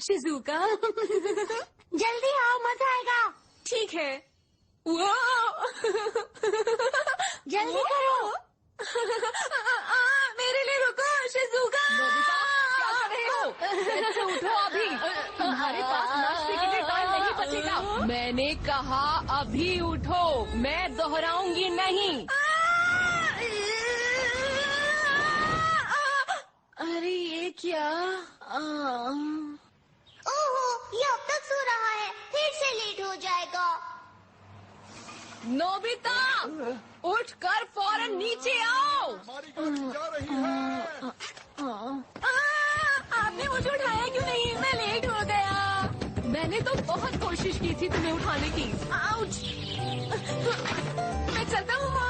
Shizuka जल्दी आओ, मजा आएगा। ठीक है। वो जल्दी करो। मेरे लिए रुको शिजुका। क्या कर रहे हो? बेड से उठो अभी, तुम्हारे पास नाश्ते के लिए टाइम नहीं बचेगा। मैंने कहा अभी उठो, मैं दोहराऊंगी नहीं। अरे ये क्या? ओहो, ये अब तक सो रहा है, फिर से लेट हो जाएगा। नोबिता, उठकर फौरन नीचे आओ। हमारी गाड़ी जा रही है। आपने मुझे उठाया क्यों नहीं? मैं लेट हो गया। मैंने तो बहुत कोशिश की थी तुम्हें उठाने की। आउच! मैं चलता हूँ मॉम।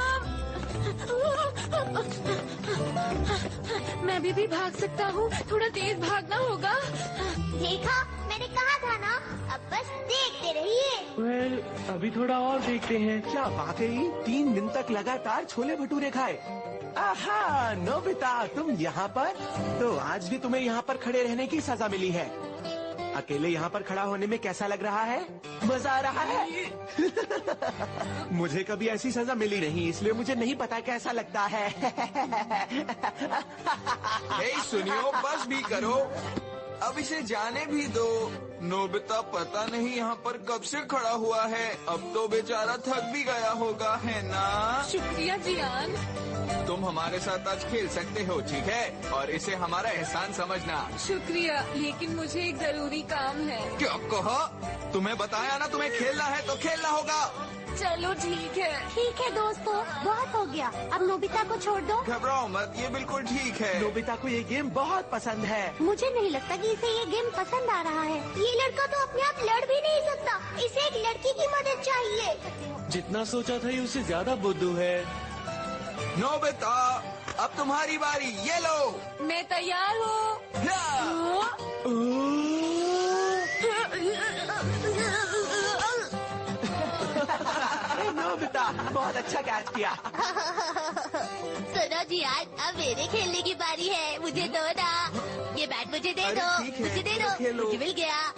मैं भी भाग सकता हूँ, थोड़ा तेज भागना होगा। देखा, मैंने कहा था ना, अब बस देखते रहिए। वेल, अभी थोड़ा और देखते हैं। क्या वाकई 3 दिन तक लगातार छोले भटूरे खाए? आहा, नोबिता तुम यहाँ पर? तो आज भी तुम्हें यहाँ पर खड़े रहने की सजा मिली है। अकेले यहाँ पर खड़ा होने में कैसा लग रहा है? मजा आ रहा है? मुझे कभी ऐसी सजा मिली नहीं, इसलिए मुझे नहीं पता कैसा लगता है। सुनियो, बस भी करो, अब इसे जाने भी दो। नोबिता पता नहीं यहाँ पर कब से खड़ा हुआ है, अब तो बेचारा थक भी गया होगा, है ना? शुक्रिया जियान। तुम हमारे साथ आज खेल सकते हो, ठीक है? और इसे हमारा एहसान समझना। शुक्रिया, लेकिन मुझे एक जरूरी काम है। क्या कहा? तुम्हें बताया ना, तुम्हें खेलना है तो खेलना होगा। चलो ठीक है। ठीक है दोस्तों, बहुत हो गया, अब नोबिता को छोड़ दो। घबराओ मत, ये बिल्कुल ठीक है। नोबिता को ये गेम बहुत पसंद है। मुझे नहीं लगता कि इसे ये गेम पसंद आ रहा है। ये लड़का तो अपने आप लड़ भी नहीं सकता, इसे एक लड़की की मदद चाहिए। जितना सोचा था ये उससे ज्यादा बुद्धू है। नोबिता, अब तुम्हारी बारी, ये लो। मैं तैयार हूँ। नोबिता, बहुत अच्छा कैच किया। सुनो जी, अब मेरे खेलने की बारी है, मुझे दो ना। ये बैट मुझे दे अरे दो, ठीक है, मुझे दे दो, खेलो। मुझे मिल गया।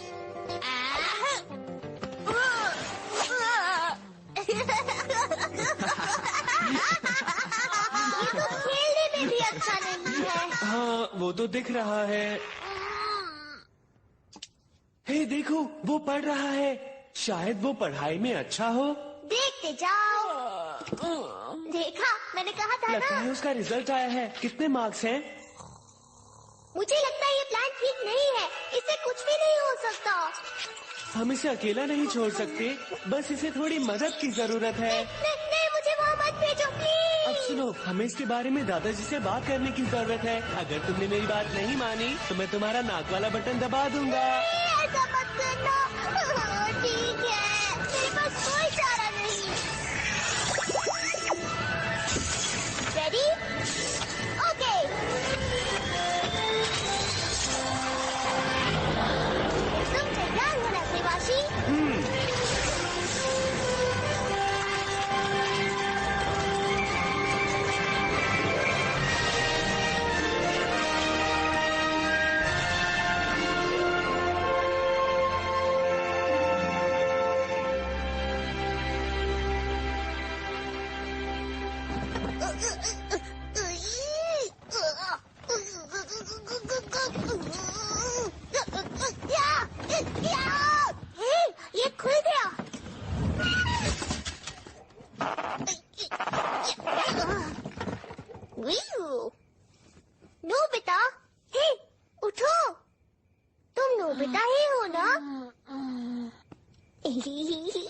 ये तो खेलने में भी अच्छा नहीं है। हाँ, वो तो दिख रहा है। हे देखो, वो पढ़ रहा है। शायद वो पढ़ाई में अच्छा हो। देखते जाओ। देखा, मैंने कहा था लगता ना। है उसका रिजल्ट आया है। कितने मार्क्स हैं? मुझे लगता है ये प्लान ठीक नहीं है, इससे कुछ भी नहीं हो सकता। हम इसे अकेला नहीं छोड़ सकते, बस इसे थोड़ी मदद की जरूरत है। नहीं, मुझे वहाँ मत भेजो प्लीज। अब सुनो, हमें इसके बारे में दादाजी से बात करने की जरूरत है। अगर तुमने मेरी बात नहीं मानी तो मैं तुम्हारा नाक वाला बटन दबा दूंगा। ऐसा मत करना। ठीक है, मेरे पास कोई चारा नहीं। रेडी? ओके। तुम तैयार हो ना सेवाशी? ये खुल गया। नोबिता, हे, उठो। तुम नोबिता ही हो ना? नीली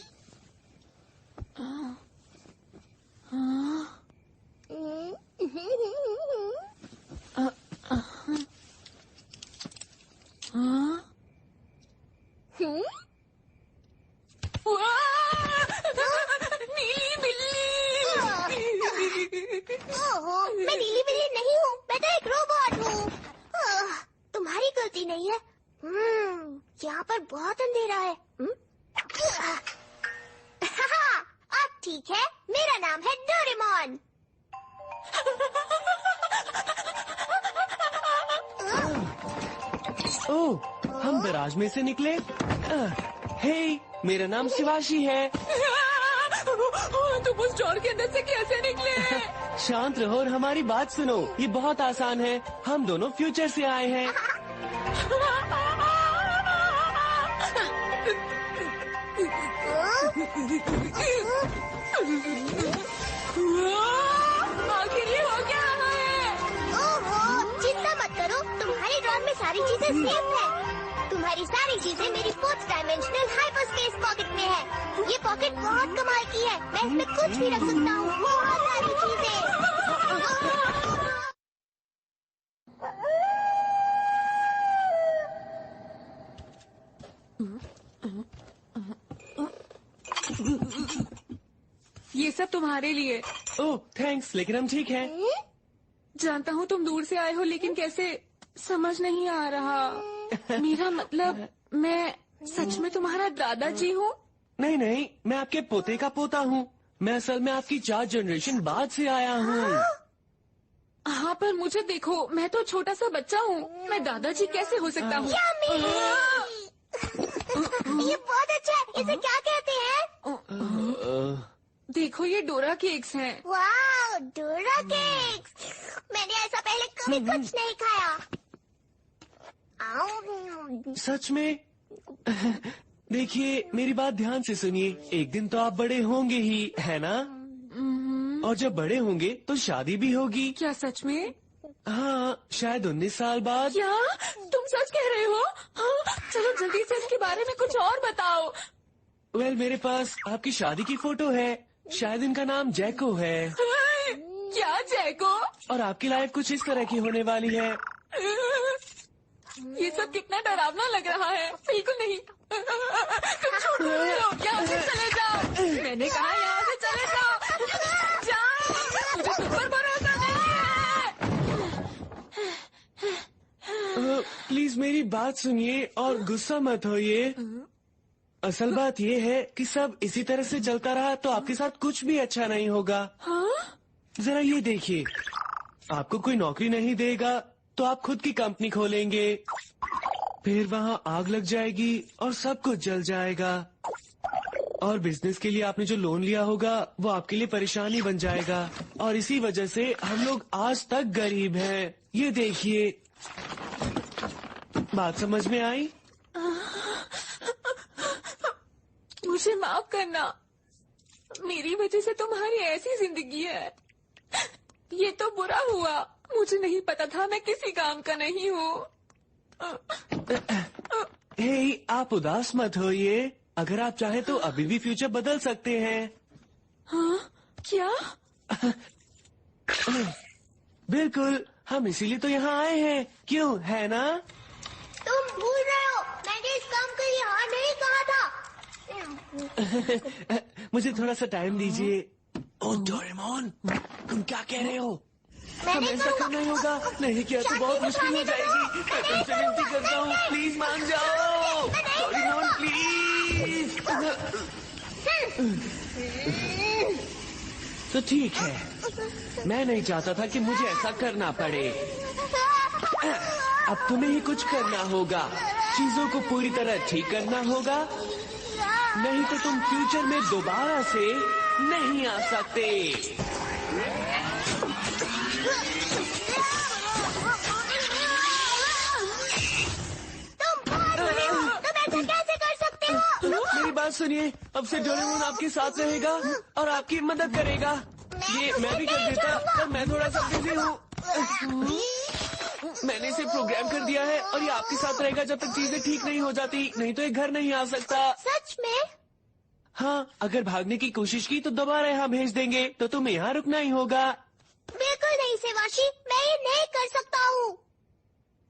बिल्ली। ओहो, मैं नीली बिल्ली नहीं हूँ, मैं तो एक रोबोट हूँ। तुम्हारी गलती नहीं है। यहाँ पर बहुत अंधेरा है। अब ठीक है, मेरा नाम है डोरेमोन। ओह, हम दराज में से निकले। हे, मेरा नाम शिवाशी है। तुम उस डोर के अंदर से कैसे निकले? शांत रहो और हमारी बात सुनो। ये बहुत आसान है। हम दोनों फ्यूचर से आए हैं। आखिर ये हो क्या रहा है? ओहो, चिंता मत करो, तुम्हारे ड्रॉर में सारी चीजें सेफ है। तुम्हारी सारी चीजें मेरी 4th डायमेंशनल हाइपरस्पेस पॉकेट में है। ये पॉकेट बहुत कमाल की है। मैं इसमें कुछ भी रख सकता हूँ, बहुत सारी चीजें। ये सब तुम्हारे लिए। ओह थैंक्स, लेकिन हम ठीक हैं। जानता हूँ तुम दूर से आए हो, लेकिन कैसे समझ नहीं आ रहा। मेरा मतलब, मैं सच में तुम्हारा दादाजी हूँ? नहीं नहीं, मैं आपके पोते का पोता हूँ। मैं असल में आपकी 4 जनरेशन बाद से आया हूँ। हाँ, पर मुझे देखो, मैं तो छोटा सा बच्चा हूँ। मैं दादाजी कैसे हो सकता हूँ? ये बहुत अच्छा है। इसे क्या कहते हैं? देखो, ये डोरा केक्स हैं। वाह, डोरा केक्स। मैंने ऐसा पहले कभी कुछ नहीं खाया। सच में? देखिए, मेरी बात ध्यान से सुनिए। एक दिन तो आप बड़े होंगे ही, है ना? और जब बड़े होंगे तो शादी भी होगी। क्या सच में? हाँ, शायद 19 साल बाद। क्या तुम सच कह रहे हो? हाँ, चलो जल्दी से इसके बारे में कुछ और बताओ। वेल, मेरे पास आपकी शादी की फोटो है। शायद इनका नाम जैको है। क्या जैको? और आपकी लाइफ कुछ इस तरह की होने वाली है। ये सब कितना डरावना लग रहा है। बिल्कुल नहीं। तुम छोड़ दो, यहाँ से चले जाओ। मैंने कहा यहाँ से चले जाओ। जाओ, मुझे तुम पर भरोसा नहीं है। प्लीज मेरी बात सुनिए और गुस्सा मत होइए। असल बात ये है कि सब इसी तरह से चलता रहा तो आपके साथ कुछ भी अच्छा नहीं होगा। हाँ? जरा ये देखिए, आपको कोई नौकरी नहीं देगा तो आप खुद की कंपनी खोलेंगे, फिर वहाँ आग लग जाएगी और सब कुछ जल जाएगा। और बिजनेस के लिए आपने जो लोन लिया होगा वो आपके लिए परेशानी बन जाएगा। और इसी वजह से हम लोग आज तक गरीब हैं। ये देखिए, बात समझ में आई? मुझे माफ करना, मेरी वजह से तुम्हारी ऐसी जिंदगी है। ये तो बुरा हुआ, मुझे नहीं पता था मैं किसी काम का नहीं हूँ। हे, आप उदास मत होइए। अगर आप चाहे तो अभी भी फ्यूचर बदल सकते हैं। हाँ? क्या? बिल्कुल, हम इसीलिए तो यहाँ आए हैं। क्यों, है ना? तुम भूल रहे हो, मैंने इस काम के लिए हाँ नहीं कहा था। मुझे थोड़ा सा टाइम दीजिए। ओह डोरेमोन, तुम क्या कह रहे हो? हमें ऐसा करना ही होगा, नहीं किया तो बहुत मुश्किल हो जाएगी। मैं तुमसे विनती करता हूँ, प्लीज मान जाओ। Doraemon please. तो ठीक है, मैं नहीं चाहता था कि मुझे ऐसा करना पड़े। अब तुम्हें ही कुछ करना होगा, चीजों को पूरी तरह ठीक करना होगा, नहीं तो तुम फ्यूचर में दोबारा से नहीं आ सकते। तुम कैसे कर सकते हो? मेरी बात सुनिए, अब से डोरेमोन आपके साथ रहेगा और आपकी मदद करेगा। ये मैं भी कर देता, पर मैं थोड़ा सा बिजी हूँ। मैंने इसे प्रोग्राम कर दिया है और ये आपके साथ रहेगा जब तक चीजें ठीक नहीं हो जाती, नहीं तो ये घर नहीं आ सकता। सच में? हाँ, अगर भागने की कोशिश की तो दोबारा यहाँ भेज देंगे, तो तुम्हें यहाँ रुकना ही होगा। बिल्कुल नहीं शिवाशी, मैं ये नहीं कर सकता हूँ।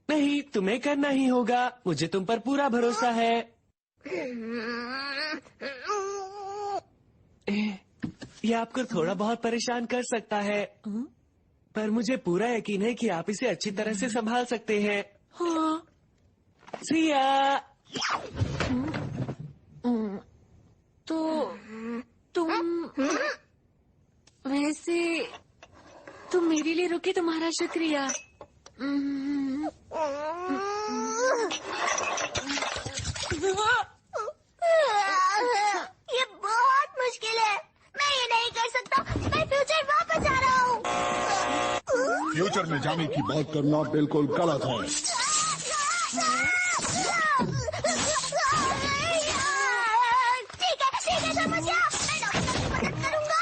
नहीं, तुम्हें करना ही होगा, मुझे तुम पर पूरा भरोसा है। ये आपको थोड़ा बहुत परेशान कर सकता है, पर मुझे पूरा यकीन है कि आप इसे अच्छी तरह से संभाल सकते हैं। हाँ। सिया। तो तुम वैसे तुम मेरे लिए रुके, तुम्हारा शुक्रिया। ये बहुत मुश्किल है। मैं ये नहीं कर सकता। मैं फ्यूचर वापस आ रहा हूँ। फ्यूचर में जाने की बात करना बिल्कुल गलत है। ठीक है समझ गया। मैं डॉक्टर की मदद करूँगा।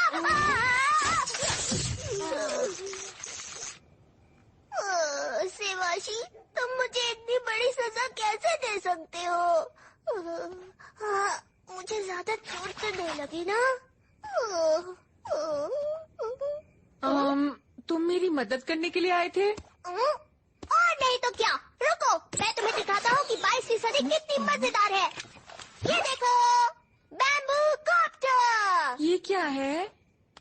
सेवाशी, तुम मुझे इतनी बड़ी सजा कैसे दे सकते हो? मुझे ज्यादा चोट तो नहीं लगी ना? तुम मेरी मदद करने के लिए आए थे? और नहीं तो क्या। रुको, मैं तुम्हें दिखाता हूँ कि 22वीं सदी कितनी मजेदार है। ये देखो, बैम्बू कॉप्टर। ये क्या है?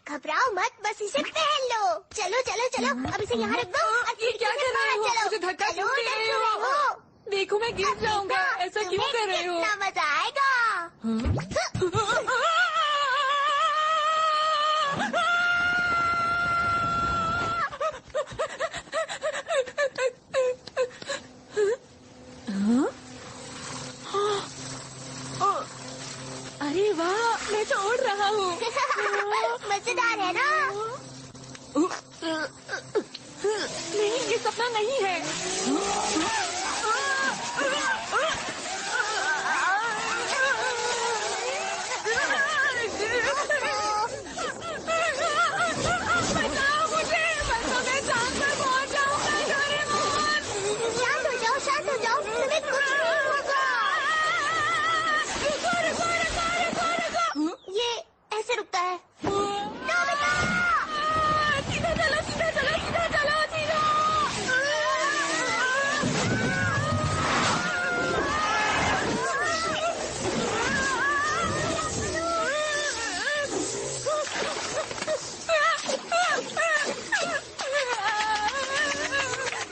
घबराओ मत, बस इसे पहन लो। चलो चलो चलो, अब इसे यहाँ रख दो। ये क्या कर रहे हो? मुझे धक्का क्यों दे रहे हो? देखो मैं गिर जाऊंगा। ऐसा क्यों कर रहे हो? कितना मजा आएगा। अरे वाह, मैं तो उड़ रहा हूँ। मजेदार है ना? नहीं, ये सपना नहीं है। बचाओ मुझे, बसों में चांद पर पहुंच जाऊंगा। डोरेमोन, शांत हो जाओ, तुम्हें कुछ नहीं होगा। ये ऐसे रुकता है। नोबिता! सीधा चलो, सीधा चलो, सीधा चलो, सीधा।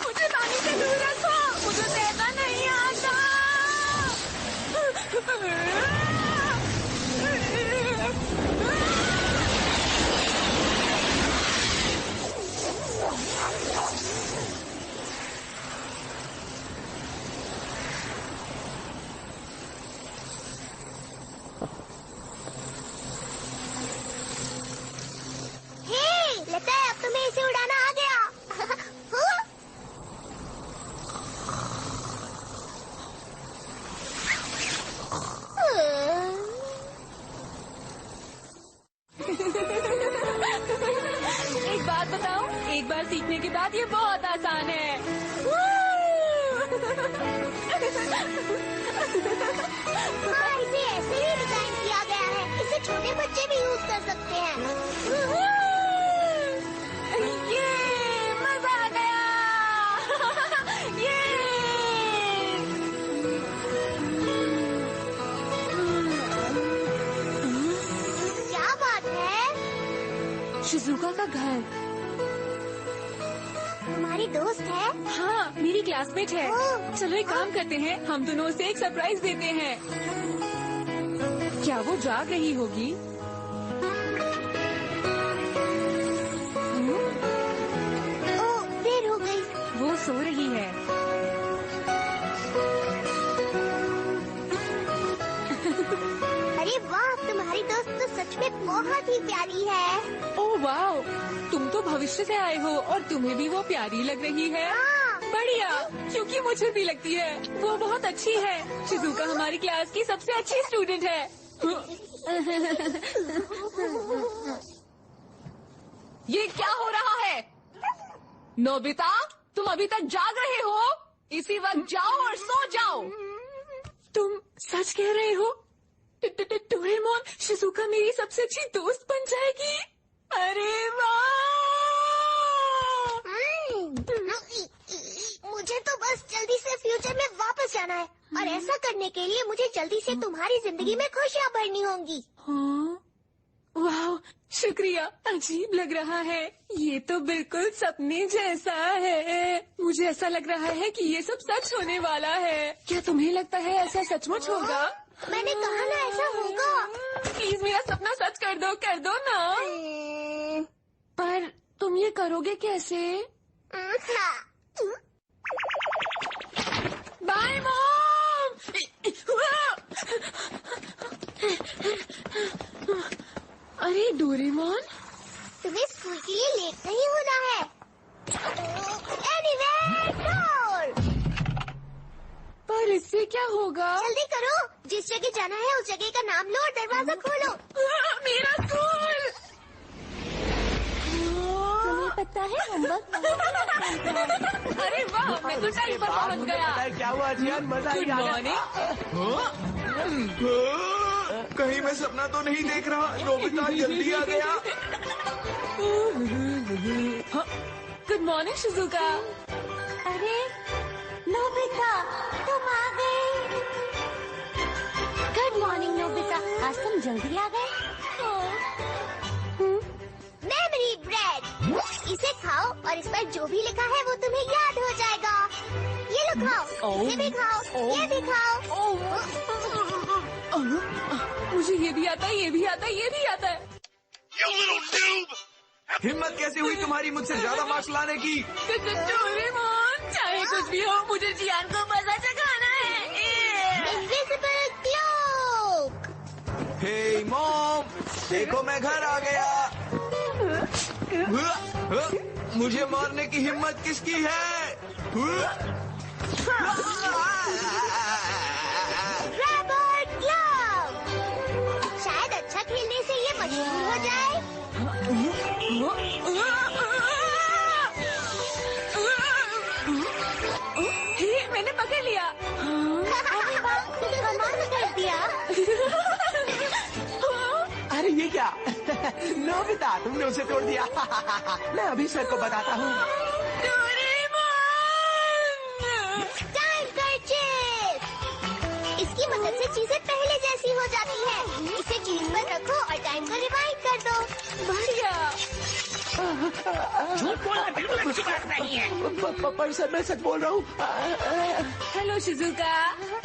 मुझे पानी से दूर रखो, मुझे तैरना नहीं आता। हे, लगता है अब तुम्हें इसे उड़ाना आ गया। एक बात बताओ, एक बार सीखने के बाद ये बहुत आसान है। हाँ, इसे ऐसे ही डिजाइन किया गया है। इसे छोटे बच्चे भी यूज कर सकते हैं। ये मजा आ गया। ये क्या बात है? शिजुका का घर। तुम्हारी दोस्त है? हाँ, मेरी क्लासमेट है। ओह। चलो एक काम करते हैं, हम दोनों उसे एक सरप्राइज देते हैं। क्या वो जाग रही होगी? ओह, देर हो गई। वो सो रही है। अरे वाह, तुम्हारी दोस्त तो सच में बहुत ही प्यारी है। ओह वाओ, तुम तो भविष्य से आए हो और तुम्हें भी वो प्यारी लग रही है। हाँ। बढ़िया, क्योंकि मुझे भी लगती है वो बहुत अच्छी है। शिजुका हमारी क्लास की सबसे अच्छी स्टूडेंट है। ये क्या हो रहा है? नोबिता, तुम अभी तक जाग रहे हो? इसी वक्त जाओ और सो जाओ। तुम सच कह रहे हो? डोरेमोन, शिजुका मेरी सबसे अच्छी दोस्त बन जाएगी। अरे वाह! मुझे तो बस जल्दी से फ्यूचर में वापस जाना है और ऐसा करने के लिए मुझे जल्दी से तुम्हारी जिंदगी में खुशियाँ भरनी होंगी। हाँ? वाह, शुक्रिया। अजीब लग रहा है। ये तो बिल्कुल सपने जैसा है। मुझे ऐसा लग रहा है कि ये सब सच होने वाला है। क्या तुम्हें लगता है ऐसा सचमुच होगा? मैंने कहा ना ऐसा होगा। प्लीज मेरा सपना सच कर दो ना। पर तुम ये करोगे कैसे? Bye mom. फिर क्या होगा? जल्दी करो, जिस जगह जाना है उस जगह का नाम लो और दरवाजा खोलो। मेरा स्कूल। तुम्हें पता है होमवर्क? अरे वाह, मैं तो टाइम पर पहुंच गया। क्या हुआ जियान, मजा ही आ गया। कहीं मैं सपना तो नहीं देख रहा? नोबिता जल्दी आ गया। Good morning Shizuka. अरे नोबिता, तुम आ गए। गुड मॉर्निंग नोबिता, आज तुम जल्दी आ गए। मेमोरी ब्रेड, इसे खाओ और इस पर जो भी लिखा है वो तुम्हें याद हो जाएगा। ये लो खाओ, इसे भी खाओ, ये भी खाओ। मुझे ये भी आता है, ये भी आता है, ये भी आता है। हिम्मत कैसे हुई तुम्हारी मुझसे ज्यादा मार्क्स लाने की? डोरेमोन, चाहे कुछ भी हो, मुझे जियान को मजा चखाना है। Invisible cloak. हे मॉम, देखो मैं घर आ गया। मुझे मारने की हिम्मत किसकी है? Rubber glove. शायद अच्छा खेलने से ये मशहूर हो जाए। हे, मैंने पकड़ लिया। कमाल कर दिया। अरे ये क्या? नोबिता, तुमने उसे तोड़ दिया। मैं अभी सर को बताता हूँ। Time purchase. इसकी मदद से चीजें पहले जैसी हो जाती है। इसे कीज पर रखो और टाइम को रिवाइंड कर दो। बढ़िया। पर सर मैं सच बोल रहा हूँ। हेलो शिजुका,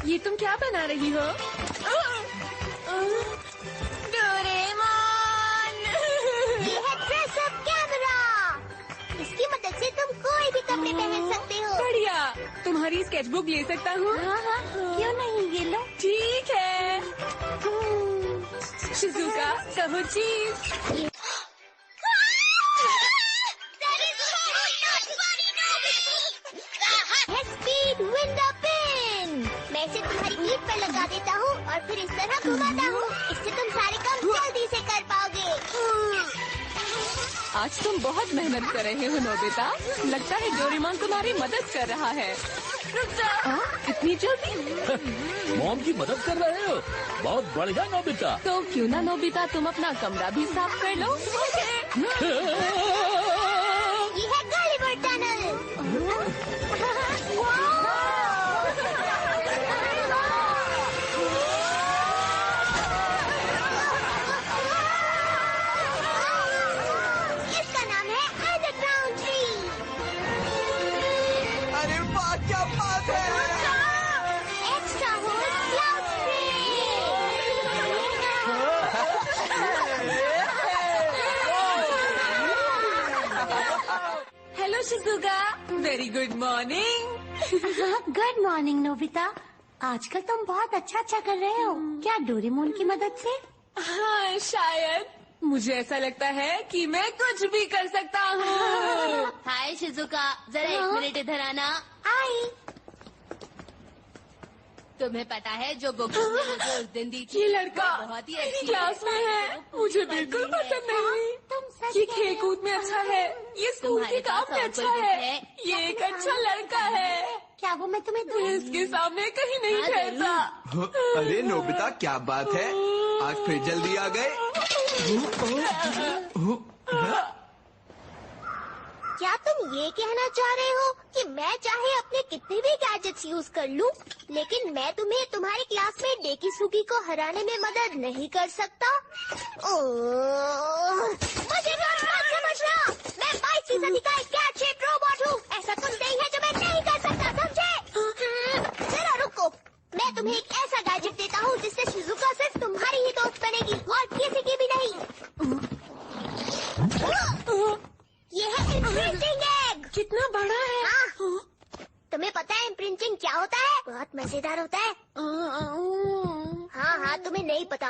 ये तुम क्या बना रही हो? डोरेमोन, ये है ड्रेस अप कैमरा। इसकी मदद से तुम कोई भी कपड़े पहन सकते हो। बढ़िया। तुम्हारी स्केचबुक ले सकता हूँ? हाँ, क्यों नहीं, ये लो। ठीक है। शिजुका, कहो चीज। Speed window pin. मैं इसे तुम्हारी ईद पर लगा देता हूँ और फिर इस तरह घुमाता हूँ। इससे तुम सारे काम जल्दी से कर पाओगे। आज तुम बहुत मेहनत कर रहे हो नोबिता। लगता है डोरेमोन तुम्हारी मदद कर रहा है। रुक जा। इतनी जल्दी? मॉम की मदद कर रहे हो? बहुत बढ़िया नोबिता। तो क्यों ना नोबिता तुम अपना कमरा भी साफ कर लो? ये है गलिवर टनल। इसका नाम है अंडरग्राउंड ट्री। अरे वाह, क्या बात है! Extra hole cloud hello Shizuka, very good morning. Good morning Nobita. आजकल तुम बहुत अच्छा कर रहे हो। क्या डोरेमोन की मदद से? हाँ, शायद। मुझे ऐसा लगता है कि मैं कुछ भी कर सकता हूँ। हाय शिजुका, जरा 1 मिनट इधर आना। आई। तुम्हें पता है जो बुक मुझे उस दिन दी थी? ये लड़का वो बहुत ही अच्छी क्लास में है, मुझे बिल्कुल पसंद नहीं। तुम सच ये कह खेल रहे कूद में अच्छा है, ये स्कूल तुम्हारे के काम पास में और अच्छा कोई बुक है, है? ये एक अच्छा लड़का है। क्या वो मैं तुम्हें दूँ? मैं इसके सामने कहीं नहीं हाँ, ठहरता। अरे नोबिता, क्या बात है? आज फिर जल्दी आ गए। क्या तुम ये कहना चाह रहे हो कि मैं चाहे अपने कितने भी गैजेट्स यूज कर लूं, लेकिन मैं तुम्हें तुम्हारी क्लासमेट डेकिसुगी को हराने में मदद नहीं कर सकता? मुझे मत समझना, मैं 22% का एक कैट शेप रोबोट हूँ। ऐसा कुछ नहीं है जो मैं नहीं कर सकता, समझे? जरा रुको, मैं तुम्हें एक ऐसा गैजेट देता हूँ जिससे शिजुका सिर्फ तुम्हारी ही दोस्त बनेगी और किसी की भी नहीं। ये है इम्प्रिंटिंग एग। कितना बड़ा है? हाँ। तुम्हें पता है इम्प्रिंटिंग क्या होता है? बहुत मजेदार होता है। हाँ, तुम्हें नहीं पता।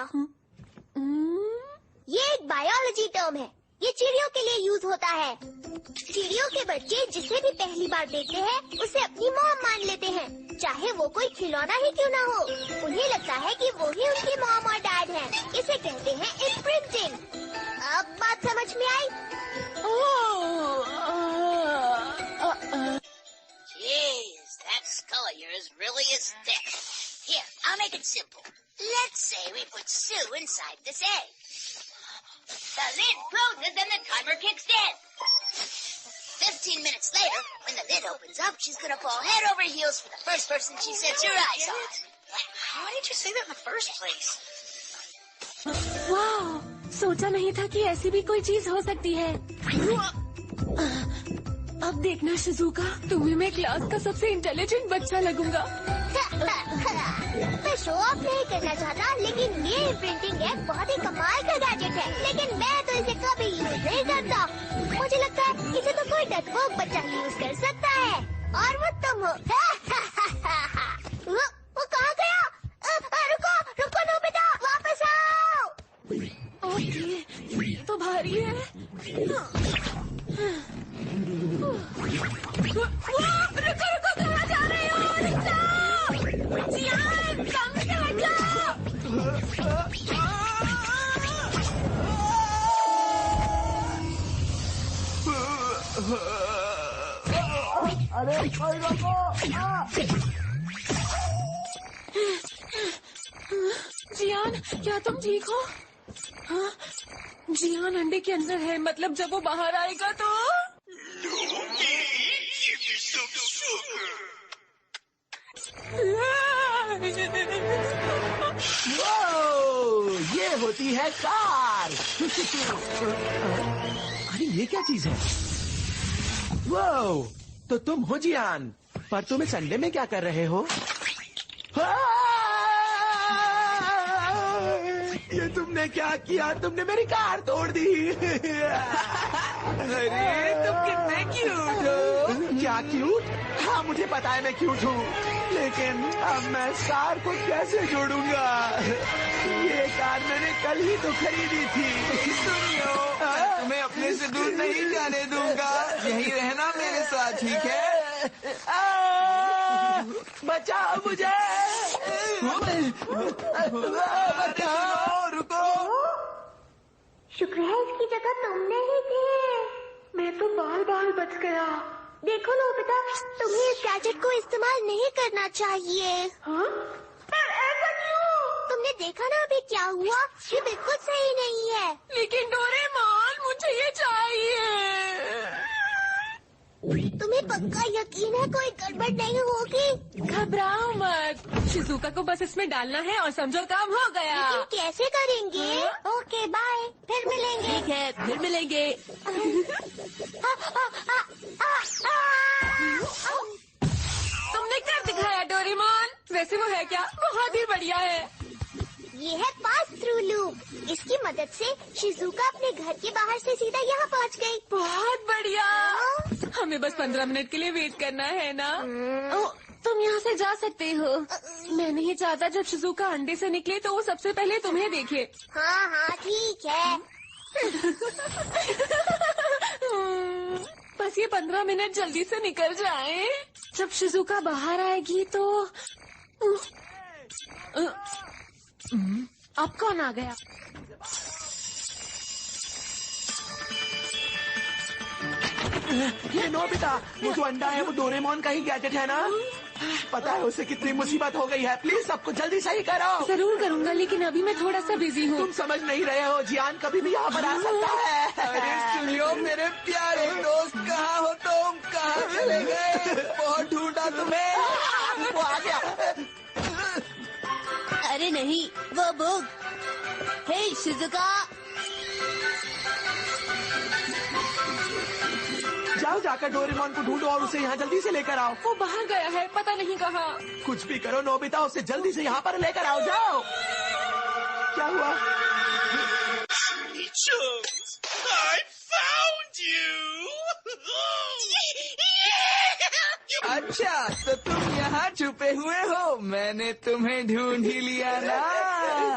ये एक बायोलॉजी टर्म है। ये चिड़ियों के लिए यूज होता है। चिड़ियों के बच्चे जिसे भी पहली बार देखते हैं उसे अपनी मॉम मान लेते हैं, चाहे वो कोई खिलौना ही क्यों ना हो। उन्हें लगता है कि वो ही उनकी मॉम और डैड हैं। इसे कहते हैं इम्प्रिंटिंग। अब बात समझ में आई? Jeez, that skull of yours really is thick. Here, I'll make it simple. Let's say we put Sue inside this egg. The lid closes and the timer kicks in. 15 minutes later, when the lid opens up, she's gonna fall head over heels for the first person she sets her eyes on. Why did you say that in the first place? वाह, सोचा नहीं था कि ऐसी भी कोई चीज हो सकती है। अब देखना शिजुका, तुम्हें मैं क्लास का सबसे इंटेलिजेंट बच्चा लगूंगा। मैं शो ऑफ नहीं करना चाहता, लेकिन ये प्रिंटिंग एक बहुत ही कमाल का गैजेट है। लेकिन मैं तो इसे कभी यूज नहीं करता। मुझे लगता है इसे तो कोई डरपोक बच्चा यूज कर सकता है, और वो तुम हो। वो कहाँ गया? रुको रुको नोबिता, वापस आओ। ओके, ये तो भारी है। रुको रुको, कहाँ जा रहे हो? जियान, सामने से हट जाओ। जियान, क्या तुम ठीक हो? हाँ, जियान अंडे के अंदर है, मतलब जब वो बाहर आएगा तो ये होती है कार। अरे ये क्या चीज है? वो तो तुम हो जियान, पर तुम इस अंडे में क्या कर रहे हो? ये तुमने क्या किया? तुमने मेरी कार तोड़ दी। अरे तुम कितने क्यूट हो। क्या क्यूट? हाँ मुझे पता है मैं क्यूट हूँ, लेकिन अब मैं इस कार को कैसे जोड़ूंगा? ये कार मैंने कल ही तो खरीदी थी। सुनियो, मैं तुम्हें अपने से दूर नहीं जाने दूंगा। यही रहना मेरे साथ, ठीक है? बचाओ मुझे। रुको। शुक्र है इसकी जगह तुमने ही थे। मैं तो बाल बाल बच गया। देखो नोबिता, तुम्हें इस गैजेट को इस्तेमाल नहीं करना चाहिए। हाँ? पर ऐसा क्यों? तुमने देखा ना अभी क्या हुआ? ये बिल्कुल सही नहीं है। लेकिन डोरेमोन, मुझे ये चाहिए। तुम्हें पक्का यकीन है कोई गड़बड़ नहीं होगी? घबराओ मत, शिजुका को बस इसमें डालना है और समझो काम हो गया। लेकिन कैसे करेंगे? ओके बाय, फिर मिलेंगे। ठीक है, फिर मिलेंगे। तुमने कर दिखाया डोरेमोन। वैसे वो है क्या? बहुत ही बढ़िया है। ये है पास थ्रू लूप। इसकी मदद से शिजुका अपने घर के बाहर से सीधा यहाँ पहुँच गई। बहुत बढ़िया। हमें बस 15 मिनट के लिए वेट करना है ना? ओ, तुम यहाँ से जा सकते हो। मैं नहीं चाहता जब शिजुका अंडे से निकले तो वो सबसे पहले तुम्हें देखे। हाँ हाँ ठीक है। बस ये 15 मिनट जल्दी से निकल जाएं। जब शिजुका बाहर आएगी तो अब कौन आ गया? ये नोबिता, वो जो अंडा है वो डोरेमोन का ही गैजेट है ना? पता है उसे कितनी मुसीबत हो गई है। प्लीज सबको जल्दी सही करो। जरूर करूंगा, लेकिन अभी मैं थोड़ा सा बिजी हूँ। तुम समझ नहीं रहे हो, जियान कभी भी यहाँ पर आ सकता है। अरे सुनियो मेरे प्यारे दोस्त, कहाँ हो तुम? कहाँ चले गए? बहुत ढूंढा तुम्हें। वो आ गया। अरे नहीं, वो बुग। हे शिजुका, जाओ जाकर डोरेमोन को ढूंढो और उसे यहाँ जल्दी से लेकर आओ। वो बाहर गया है, पता नहीं कहाँ। कुछ भी करो नोबिता, उसे जल्दी से यहाँ पर लेकर आओ। जाओ। क्या हुआ? अच्छा तो तुम यहाँ छुपे हुए हो। मैंने तुम्हें ढूंढ ही लिया ना।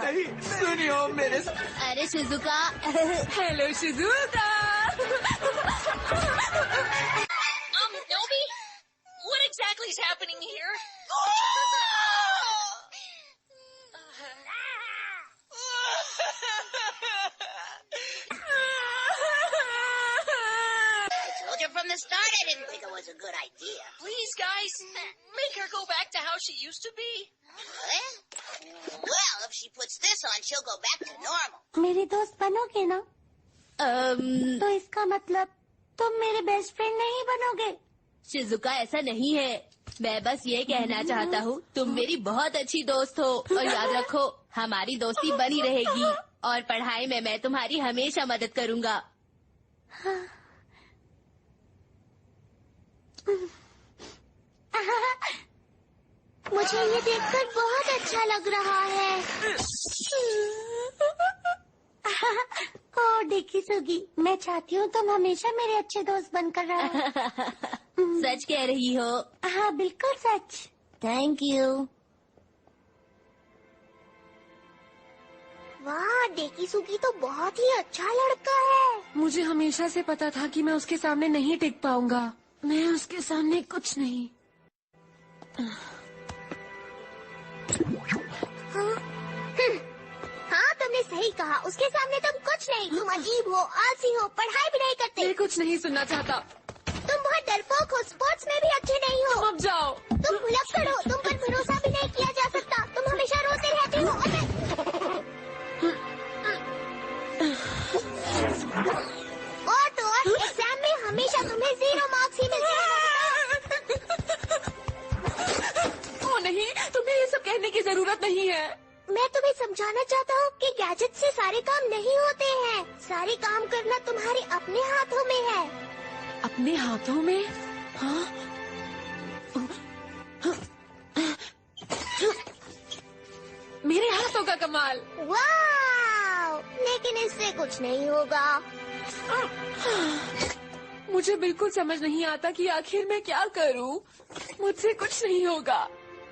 नहीं। सुनियो मेरे। अरे Shizuka. Hello Shizuka. Nobi, what exactly is happening here? I told you from the start I didn't think it was a good idea. Please, guys, make her go back to how she used to be. What? Well, if she puts this on, she'll go back to normal. मेरी दोस्त बनोगे ना? तो इसका मतलब तुम मेरे best friend नहीं बनोगे? शिजुका, ऐसा नहीं है। मैं बस ये कहना चाहता हूँ, तुम मेरी बहुत अच्छी दोस्त हो और याद रखो, हमारी दोस्ती बनी रहेगी और पढ़ाई में मैं तुम्हारी हमेशा मदद करूँगा। मुझे ये देखकर बहुत अच्छा लग रहा है। ओ डिकी सुगी, मैं चाहती हूँ तुम हमेशा मेरे अच्छे दोस्त बनकर रहो। सच कह रही हो? हाँ, बिल्कुल सच। Thank you. वाह, डेकी सुगी तो बहुत ही अच्छा लड़का है। मुझे हमेशा से पता था कि मैं उसके सामने नहीं टिक पाऊंगा। मैं उसके सामने कुछ नहीं। हाँ, तुमने सही कहा। उसके सामने तुम कुछ नहीं। तुम अजीब हो, आलसी हो, पढ़ाई भी नहीं करते। मैं कुछ नहीं सुनना चाहता। तुम बहुत डरपोक हो, स्पोर्ट्स में भी अच्छे नहीं हो। तुम अब जाओ। तुम भुलक्कड़ हो, तुम पर भरोसा भी नहीं किया जा सकता। तुम हमेशा रोते रहते हो। और तो और एग्जाम में हमेशा तुम्हें 0 मार्क्स ही मिलते हैं। ओ नहीं, तुम्हें ये सब कहने की जरूरत नहीं है। मैं तुम्हें समझाना चाहता हूँ कि गैजेट से सारे काम नहीं होते हैं। सारे काम करना तुम्हारे अपने हाथों में है। अपने हाथों में? हाँ? मेरे हाथों का कमाल। वाह! लेकिन इससे कुछ नहीं होगा। मुझे बिल्कुल समझ नहीं आता कि आखिर मैं क्या करूं। मुझसे कुछ नहीं होगा।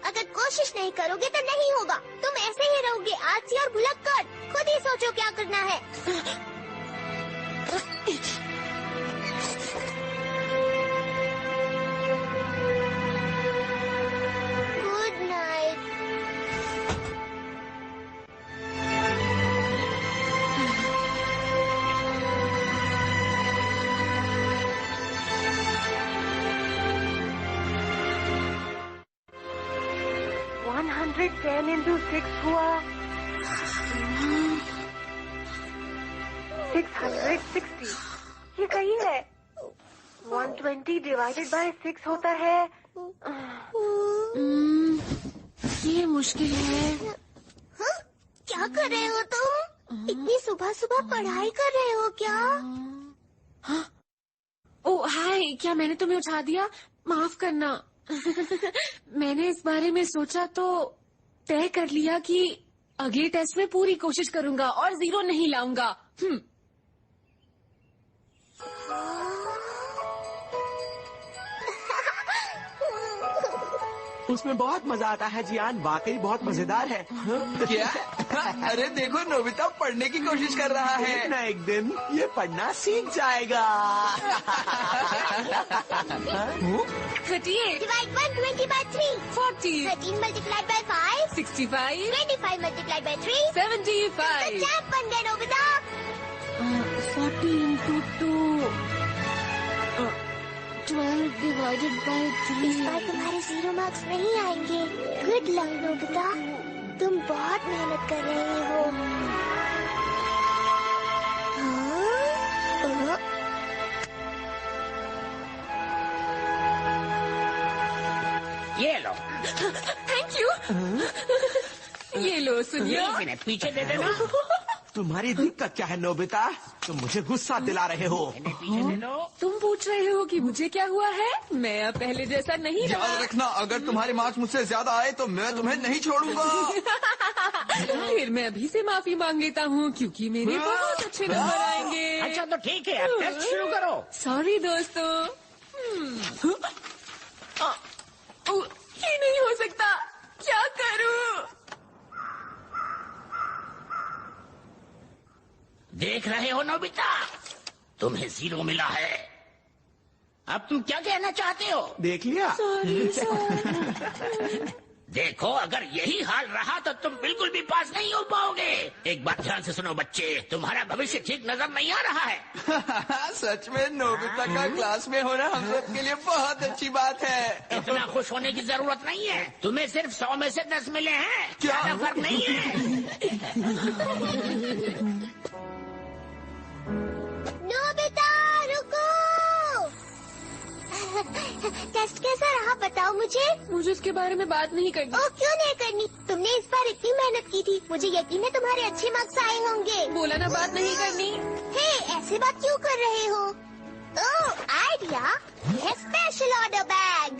अगर कोशिश नहीं करोगे तो नहीं होगा। तुम ऐसे ही रहोगे, आलसी और भुलक्कड़। खुद ही सोचो क्या करना है। Good night. टेन इंटू 6 हुआ 660। ये सही है। 120 डिवाइडेड बाय 6 होता है। ये मुश्किल है। हाँ? क्या कर रहे हो तुम? इतनी सुबह सुबह पढ़ाई कर रहे हो क्या? हाँ? ओ हाय, क्या मैंने तुम्हें उठा दिया? माफ करना। मैंने इस बारे में सोचा तो तय कर लिया कि अगले टेस्ट में पूरी कोशिश करूंगा और 0 नहीं लाऊंगा। उसमें बहुत मजा आता है जियान, वाकई बहुत मजेदार है। क्या? अरे देखो, नोबिता पढ़ने की कोशिश कर रहा है। एक ना एक दिन ये पढ़ना सीख जाएगा। 38 Divide 120 by 3. 40 13 multiplied by 5. 65 25 multiplied by 3. 75 तो चैप बन गए नोबिता। 40 into 2 12 divided by 3। इस बार तुम्हारे 0 मार्क्स नहीं आएंगे। गुड लक नोबिता, तुम बहुत मेहनत कर रहे हो। हाँ? ये लो। Thank you. ये लो सुनियो। एक मिनट पीछे दे देना। तुम्हारी दिक्कत क्या है नोबिता? तुम मुझे गुस्सा दिला रहे हो। पीछे दे दो। तुम पूछ रहे हो कि मुझे क्या हुआ है? मैं अब पहले जैसा नहीं रहा। याद रखना, अगर तुम्हारे मार्क्स मुझसे ज्यादा आए तो मैं तुम्हें नहीं छोड़ूंगा। फिर मैं अभी से माफी मांग लेता हूँ क्योंकि मेरे बहुत अच्छे नंबर आएंगे। अच्छा तो ठीक है, अब टेस्ट शुरू करो। सॉरी दोस्तों। ये नहीं हो सकता, क्या करूँ? देख रहे हो नोबिता, तुम्हें 0 मिला है। अब तुम क्या कहना चाहते हो? देख लिया? देखो, अगर यही हाल रहा तो तुम बिल्कुल भी पास नहीं हो पाओगे। एक बात ध्यान से सुनो बच्चे, तुम्हारा भविष्य ठीक नजर नहीं आ रहा है। सच में नोबिता का क्लास में होना हम सब के लिए बहुत अच्छी बात है। इतना खुश होने की जरूरत नहीं है। तुम्हें सिर्फ 100 में से 10 मिले हैं। क्या? ज्यादा फर्क नहीं है। नोबिता रुको। टेस्ट कैसा रहा बताओ मुझे। मुझे इसके बारे में बात नहीं करनी। ओह क्यों नहीं करनी? तुमने इस बार इतनी मेहनत की थी, मुझे यकीन है तुम्हारे अच्छे मार्क्स आए होंगे। बोला ना बात नहीं करनी। हे, ऐसे बात क्यों कर रहे हो? ओह आइडिया, यह स्पेशल ऑर्डर बैग।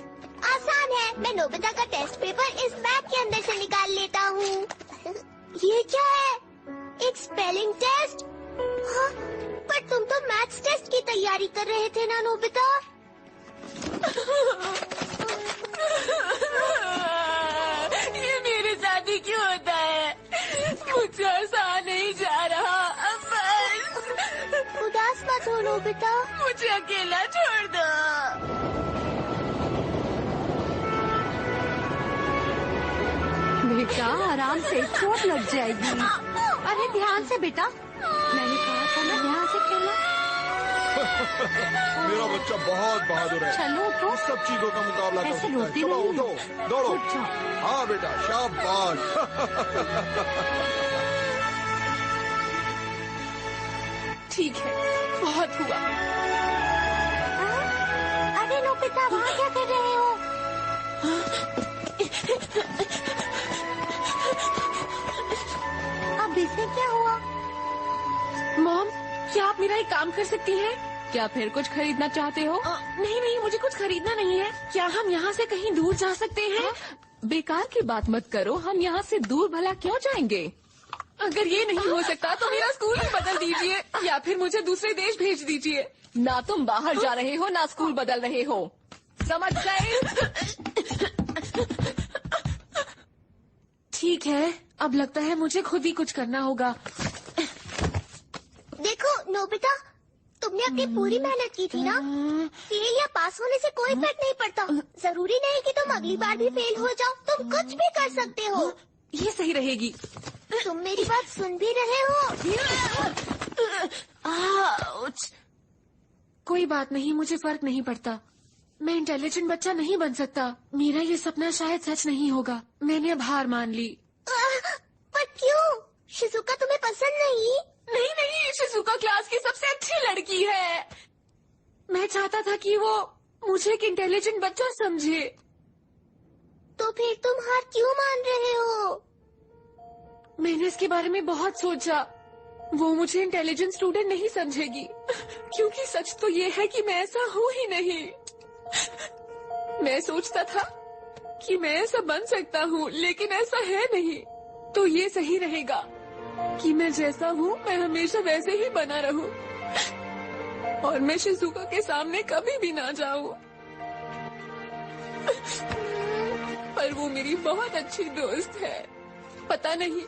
आसान है, मैं नोबिता का टेस्ट पेपर इस बैग के अंदर से निकाल लेता हूँ। ये क्या है? एक स्पेलिंग टेस्ट? हाँ, पर तुम तो मैथ्स टेस्ट की तैयारी कर रहे थे ना नोबिता? ये मेरे साथ ही क्यों होता है? मुझसे आसान नहीं जा रहा। अब बस उदास मत हो नोबिता, मुझे अकेला छोड़ दो। बेटा आराम से, चोट लग जाएगी। अरे ध्यान से बेटा, मैंने कहा था ना ध्यान से खेलो। मेरा बच्चा बहुत बहादुर है। चलो उठो। सब चीजों का मुकाबला कर ऐसे सकता है। रोती चलो नहीं। उठो, दौड़ो। उठ जाओ। हाँ बेटा, शाबाश। ठीक है, बहुत हुआ। अरे नोबिता वहाँ क्या कर रहे हो? अब इसे क्या हुआ? मॉम, क्या आप मेरा एक काम कर सकती हैं? क्या फिर कुछ खरीदना चाहते हो? नहीं नहीं, मुझे कुछ खरीदना नहीं है। क्या हम यहाँ से कहीं दूर जा सकते हैं? बेकार की बात मत करो, हम यहाँ से दूर भला क्यों जाएंगे? अगर ये नहीं हो सकता तो मेरा स्कूल ही बदल दीजिए या फिर मुझे दूसरे देश भेज दीजिए। ना तुम बाहर जा रहे हो ना स्कूल बदल रहे हो, समझ गए? ठीक है, अब लगता है मुझे खुद ही कुछ करना होगा। देखो नोबिता, तुमने अपनी पूरी मेहनत की थी ना। फेल या पास होने से कोई फर्क नहीं पड़ता। जरूरी नहीं कि तुम अगली बार भी फेल हो जाओ, तुम कुछ भी कर सकते हो। ये सही रहेगी। तुम मेरी बात सुन भी रहे हो? आउच। कोई बात नहीं, मुझे फर्क नहीं पड़ता। मैं इंटेलिजेंट बच्चा नहीं बन सकता। मेरा ये सपना शायद सच नहीं होगा। मैंने अब हार मान ली। पर क्यों? शिजुका तुम्हें पसंद नहीं? नहीं नहीं, शिजुका क्लास की सबसे अच्छी लड़की है। मैं चाहता था कि वो मुझे एक इंटेलिजेंट बच्चा समझे। तो फिर तुम हार क्यों मान रहे हो? मैंने इसके बारे में बहुत सोचा। वो मुझे इंटेलिजेंट स्टूडेंट नहीं समझेगी, क्योंकि सच तो ये है कि मैं ऐसा हूँ ही नहीं। मैं सोचता था कि मैं ऐसा बन सकता हूँ, लेकिन ऐसा है नहीं। तो ये सही रहेगा कि मैं जैसा हूँ मैं हमेशा वैसे ही बना रहूँ और मैं शिजुका के सामने कभी भी ना जाऊँ। पर वो मेरी बहुत अच्छी दोस्त है। पता नहीं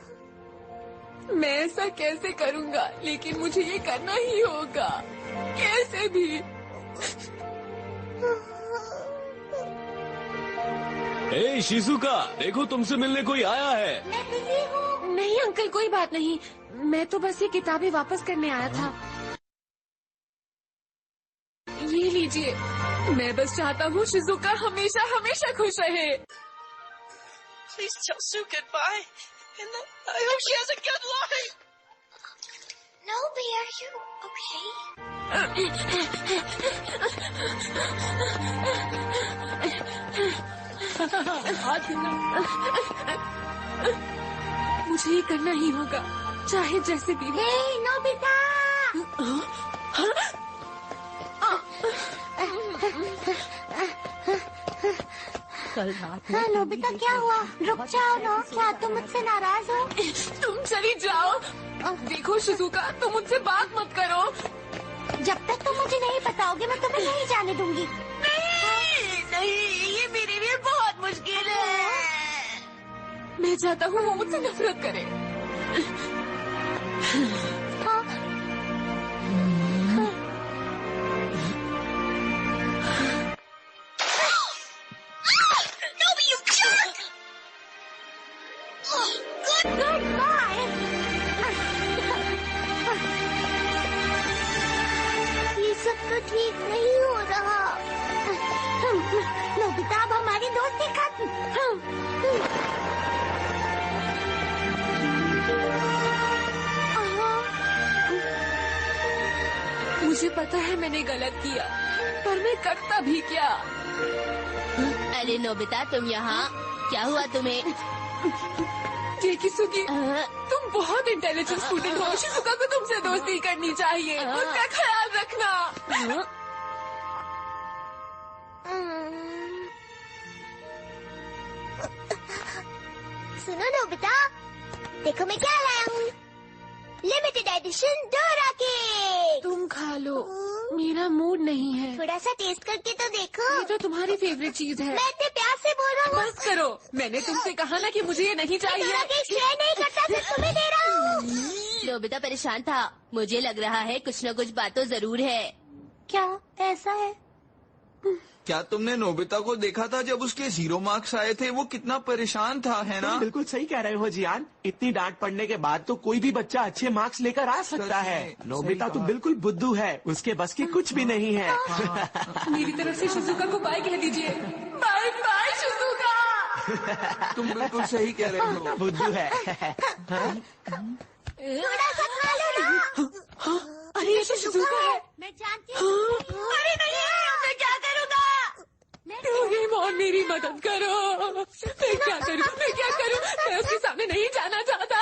मैं ऐसा कैसे करूँगा, लेकिन मुझे ये करना ही होगा, कैसे भी। ए शिजुका, देखो तुमसे मिलने कोई आया है। मैं बिजी हूँ। नहीं अंकल, कोई बात नहीं। मैं तो बस ये किताबें वापस करने आया था। ये लीजिए। मैं बस चाहता हूँ शिजुका हमेशा हमेशा खुश रहे। Please tell Sue goodbye. And I hope she has a good life. Nobi, are you मुझे ये करना ही होगा, चाहे जैसे भी हो। हे नोबिता! कल रात हाँ नोबिता, क्या हुआ? रुक जाओ ना। क्या तुम मुझसे नाराज हो? तुम चली जाओ। देखो शिजुका, तुम मुझसे बात मत करो। जब तक तुम मुझे नहीं बताओगे मैं तुम्हें नहीं जाने दूंगी। नहीं नहीं, ये मेरे लिए बहुत मुश्किल है। मैं चाहता हूँ वो मुझसे नफरत करे। हाँ? Goodbye. ये सब तो ठीक नहीं हो रहा। नोबिता, अब हमारी दोस्ती खत्म। मुझे पता है मैंने गलत किया, पर मैं करता भी क्या। अरे नोबिता, तुम यहाँ, क्या हुआ तुम्हें? ये किसुकी, तुम बहुत इंटेलिजेंट स्टूडेंट हो। शिजुका को तुमसे दोस्ती करनी चाहिए। उसका ख्याल रखना। सुनो नोबिता, देखो मैं क्या लाया हूँ। Limited edition Dora cake. तुम खा लो, मेरा मूड नहीं है। थोड़ा सा टेस्ट करके तो देखो। ये तो तुम्हारी फेवरेट चीज है। मैं इतने प्यार से बोल रहा हूँ। बस करो, मैंने तुमसे कहा ना कि मुझे ये नहीं चाहिए। डोरा केक शेयर नहीं करता, सिर्फ तुम्हें दे रहा हूँ। नोबिता परेशान था। मुझे लग रहा है कुछ न कुछ बात तो जरूर है। क्या ऐसा है? क्या तुमने नोबिता को देखा था जब उसके 0 मार्क्स आए थे? वो कितना परेशान था, है ना? तुम बिल्कुल सही कह रहे हो जियान। इतनी डांट पड़ने के बाद तो कोई भी बच्चा अच्छे मार्क्स लेकर आ सकता है। नोबिता तो बिल्कुल बुद्धू है, उसके बस की कुछ भी नहीं है। मेरी तरफ से शिजुका को बाय कह दीजिए। Bye bye Shizuka. तुम बिल्कुल सही कह रहे हो। बुद्धू है। थोड़ा सा खा लो ना। अरे ये तो शिजुका है। मैं जानती हूँ। अरे नहीं, मैं क्या करूँगा? डोरेमोन, मेरी मदद करो। मैं क्या करूँ? मैं उसके सामने नहीं जाना चाहता।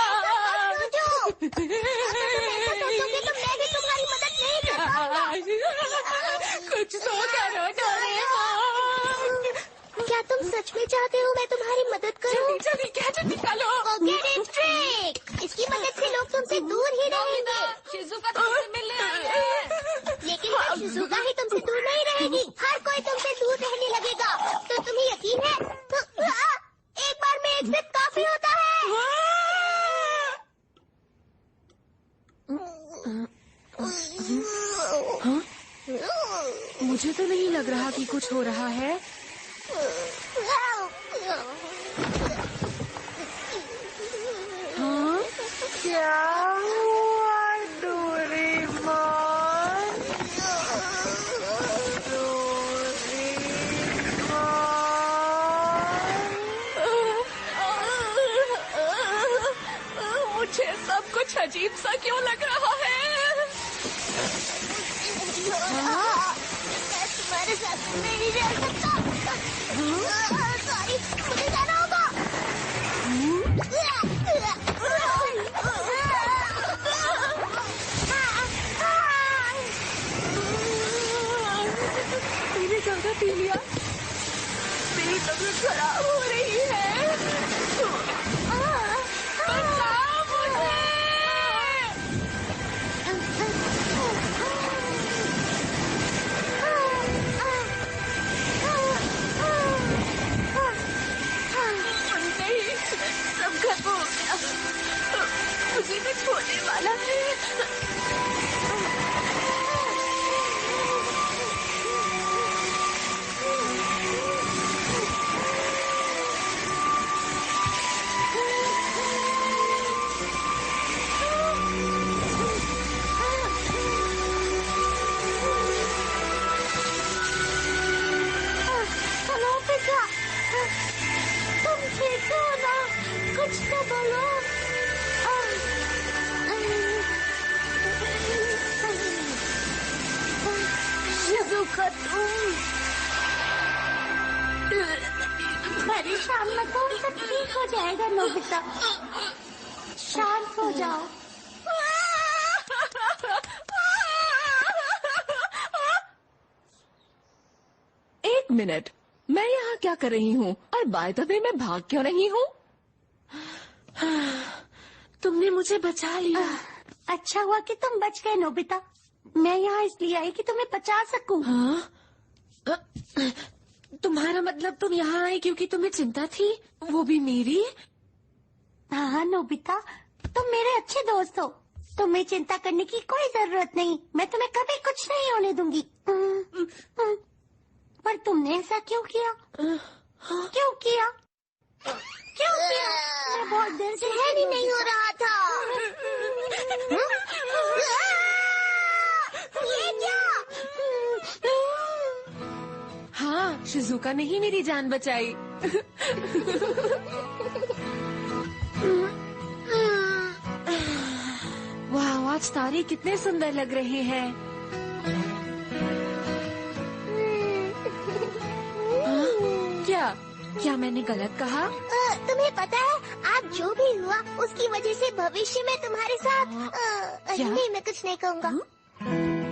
तो मैं भी तुम्हारी मदद नहीं कर पाऊंगा। कुछ तो करो डोरेमोन। क्या तुम सच में चाहते हो मैं तुम्हारी मदद करूं? जल्दी गैजेट निकालो। Get it straight। इसकी मदद से लोग तुमसे दूर ही रहेंगे। शिजुका तुमसे मिलने आई है। लेकिन शिजुका ही तुमसे दूर नहीं रहेगी। हर कोई तुमसे दूर रहने लगेगा। तो तुम्हें यकीन है? एक बार में एक सिर्फ काफी होता है। मुझे तो नहीं लग रहा कि कुछ हो रहा है। हाँ? क्या हुआ डोरेमोन? मुझे सब कुछ अजीब सा क्यों लग रहा है? मैं तुम्हारे साथ नहीं रह सकता। सॉरी, मुझे जाना होगा। मैंने ज्यादा पी लिया, मेरी तबीयत खराब हो रही है। बचाओ मुझे। नहीं, सब खत्म हो गया। मुझे कुछ होने वाला है। हेलो पिता, तुम ठीक हो ना? कुछ तो बोलो। शिजुका, तुम परेशान मत हो, सब ठीक हो जाएगा नोबिता। शांत हो जाओ। एक मिनट, मैं यहाँ क्या कर रही हूँ? और बाय द वे मैं भाग क्यों रही हूँ? तुमने मुझे बचा लिया। अच्छा हुआ कि तुम बच गए नोबिता। मैं यहाँ इसलिए आई कि तुम्हें बचा सकूं। हाँ? तुम्हारा मतलब तुम यहाँ आई क्योंकि तुम्हें चिंता थी, वो भी मेरी? हाँ नोबिता, तुम मेरे अच्छे दोस्त हो। तुम्हें चिंता करने की कोई जरूरत नहीं। मैं तुम्हें कभी कुछ नहीं होने दूंगी। पर तुमने ऐसा क्यों किया? क्यों किया? क्यों? मैं बहुत देर से सहन ही नहीं हो रहा था। ये क्या? हाँ, शिजुका ने ही मेरी जान बचाई। वाह, आज तारे कितने सुंदर लग रहे हैं। क्या मैंने गलत कहा? तुम्हें पता है, आज जो भी हुआ उसकी वजह से भविष्य में तुम्हारे साथ नहीं, मैं कुछ नहीं कहूँगा।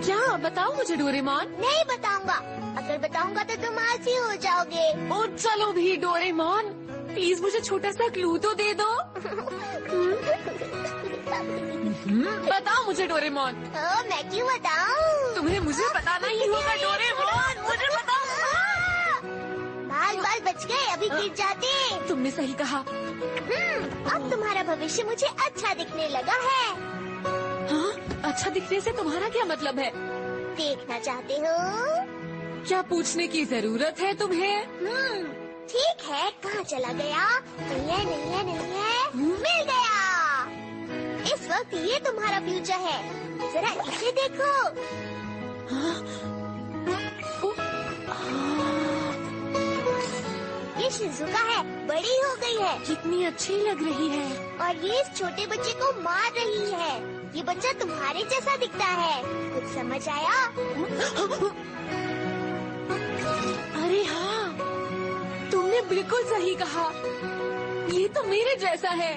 क्या? बताओ मुझे डोरेमोन। नहीं बताऊंगा। अगर बताऊंगा तो तुम आलसी हो जाओगे। ओ चलो भी डोरेमोन, प्लीज मुझे छोटा सा क्लू तो दे दो। बताओ मुझे डोरेमोन। मैं क्यों बताऊं? तुम्हें मुझे बताना ही होगा डोरेमोन, मुझे बताओ। बाल बच गए, अभी गिर जाते। तुमने सही कहा। अब तुम्हारा भविष्य मुझे अच्छा दिखने लगा है। हाँ? अच्छा दिखने से तुम्हारा क्या मतलब है? देखना चाहते हो? क्या पूछने की जरूरत है तुम्हें? ठीक है, कहाँ चला गया? नहीं है। मिल गया। इस वक्त ये तुम्हारा फ्यूचर है, जरा इसे देखो। ये शिजुका है, बड़ी हो गई है। कितनी अच्छी लग रही है। और ये इस छोटे बच्चे को मार रही है। ये बच्चा तुम्हारे जैसा दिखता है, कुछ समझ आया? अरे हाँ, तुमने बिल्कुल सही कहा, ये तो मेरे जैसा है।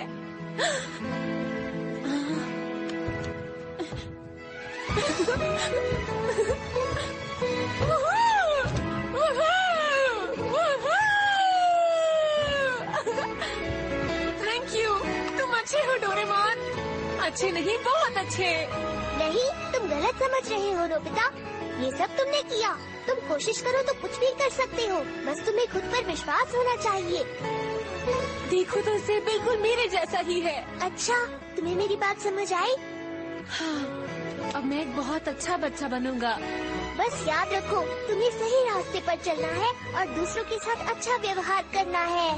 थैंक यू, तुम अच्छे हो डोरेमोन। अच्छे नहीं, बहुत अच्छे। नहीं, तुम गलत समझ रहे हो नोबिता। ये सब तुमने किया। तुम कोशिश करो तो कुछ भी कर सकते हो, बस तुम्हें खुद पर विश्वास होना चाहिए। देखो तो इसे बिल्कुल मेरे जैसा ही है। अच्छा, तुम्हें मेरी बात समझ आई? हाँ, अब मैं एक बहुत अच्छा बच्चा बनूंगा। बस याद रखो, तुम्हें सही रास्ते पर चलना है और दूसरों के साथ अच्छा व्यवहार करना है।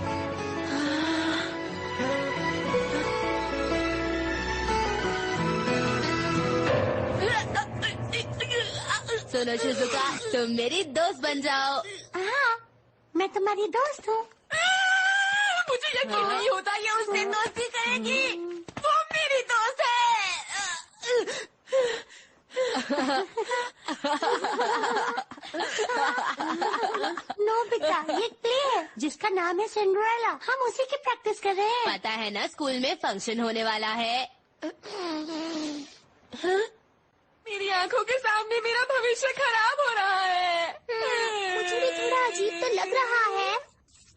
सुनो शिजुका, तुम मेरी दोस्त बन जाओ। हाँ, मैं तुम्हारी दोस्त हूँ। मुझे यकीन नहीं होता ये उससे दोस्ती करेगी। वो मेरी दोस्त है। नोबिता, ये प्ले है जिसका नाम है सिंड्रेला। हम उसी की प्रैक्टिस कर रहे हैं। पता है ना, स्कूल में फंक्शन होने वाला है। मेरी आंखों के सामने मेरा भविष्य खराब हो रहा है। मुझे भी थोड़ा अजीब तो लग रहा है,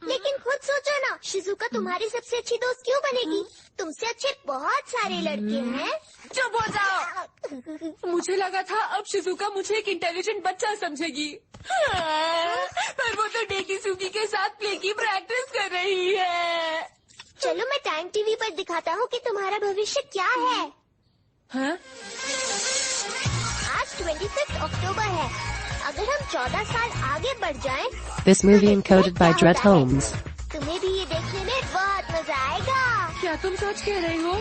लेकिन खुद सोचो ना, शिजुका तुम्हारी सबसे अच्छी दोस्त क्यों बनेगी? तुमसे अच्छे बहुत सारे लड़के हैं। चुप हो जाओ। मुझे लगा था अब शिजुका मुझे एक इंटेलिजेंट बच्चा समझेगी, पर वो तो डेकीसुकी के साथ प्ले की प्रैक्टिस कर रही है। चलो मैं टाइम टीवी पर दिखाता हूँ कि तुम्हारा भविष्य क्या है। हाँ? आज 25 अक्टूबर है। अगर हम 14 साल आगे बढ़ जाएं, This movie encoded by Dred Holmes. तुम्हें भी ये देखने में बहुत मजा आएगा। क्या तुम सच कह रहे हो?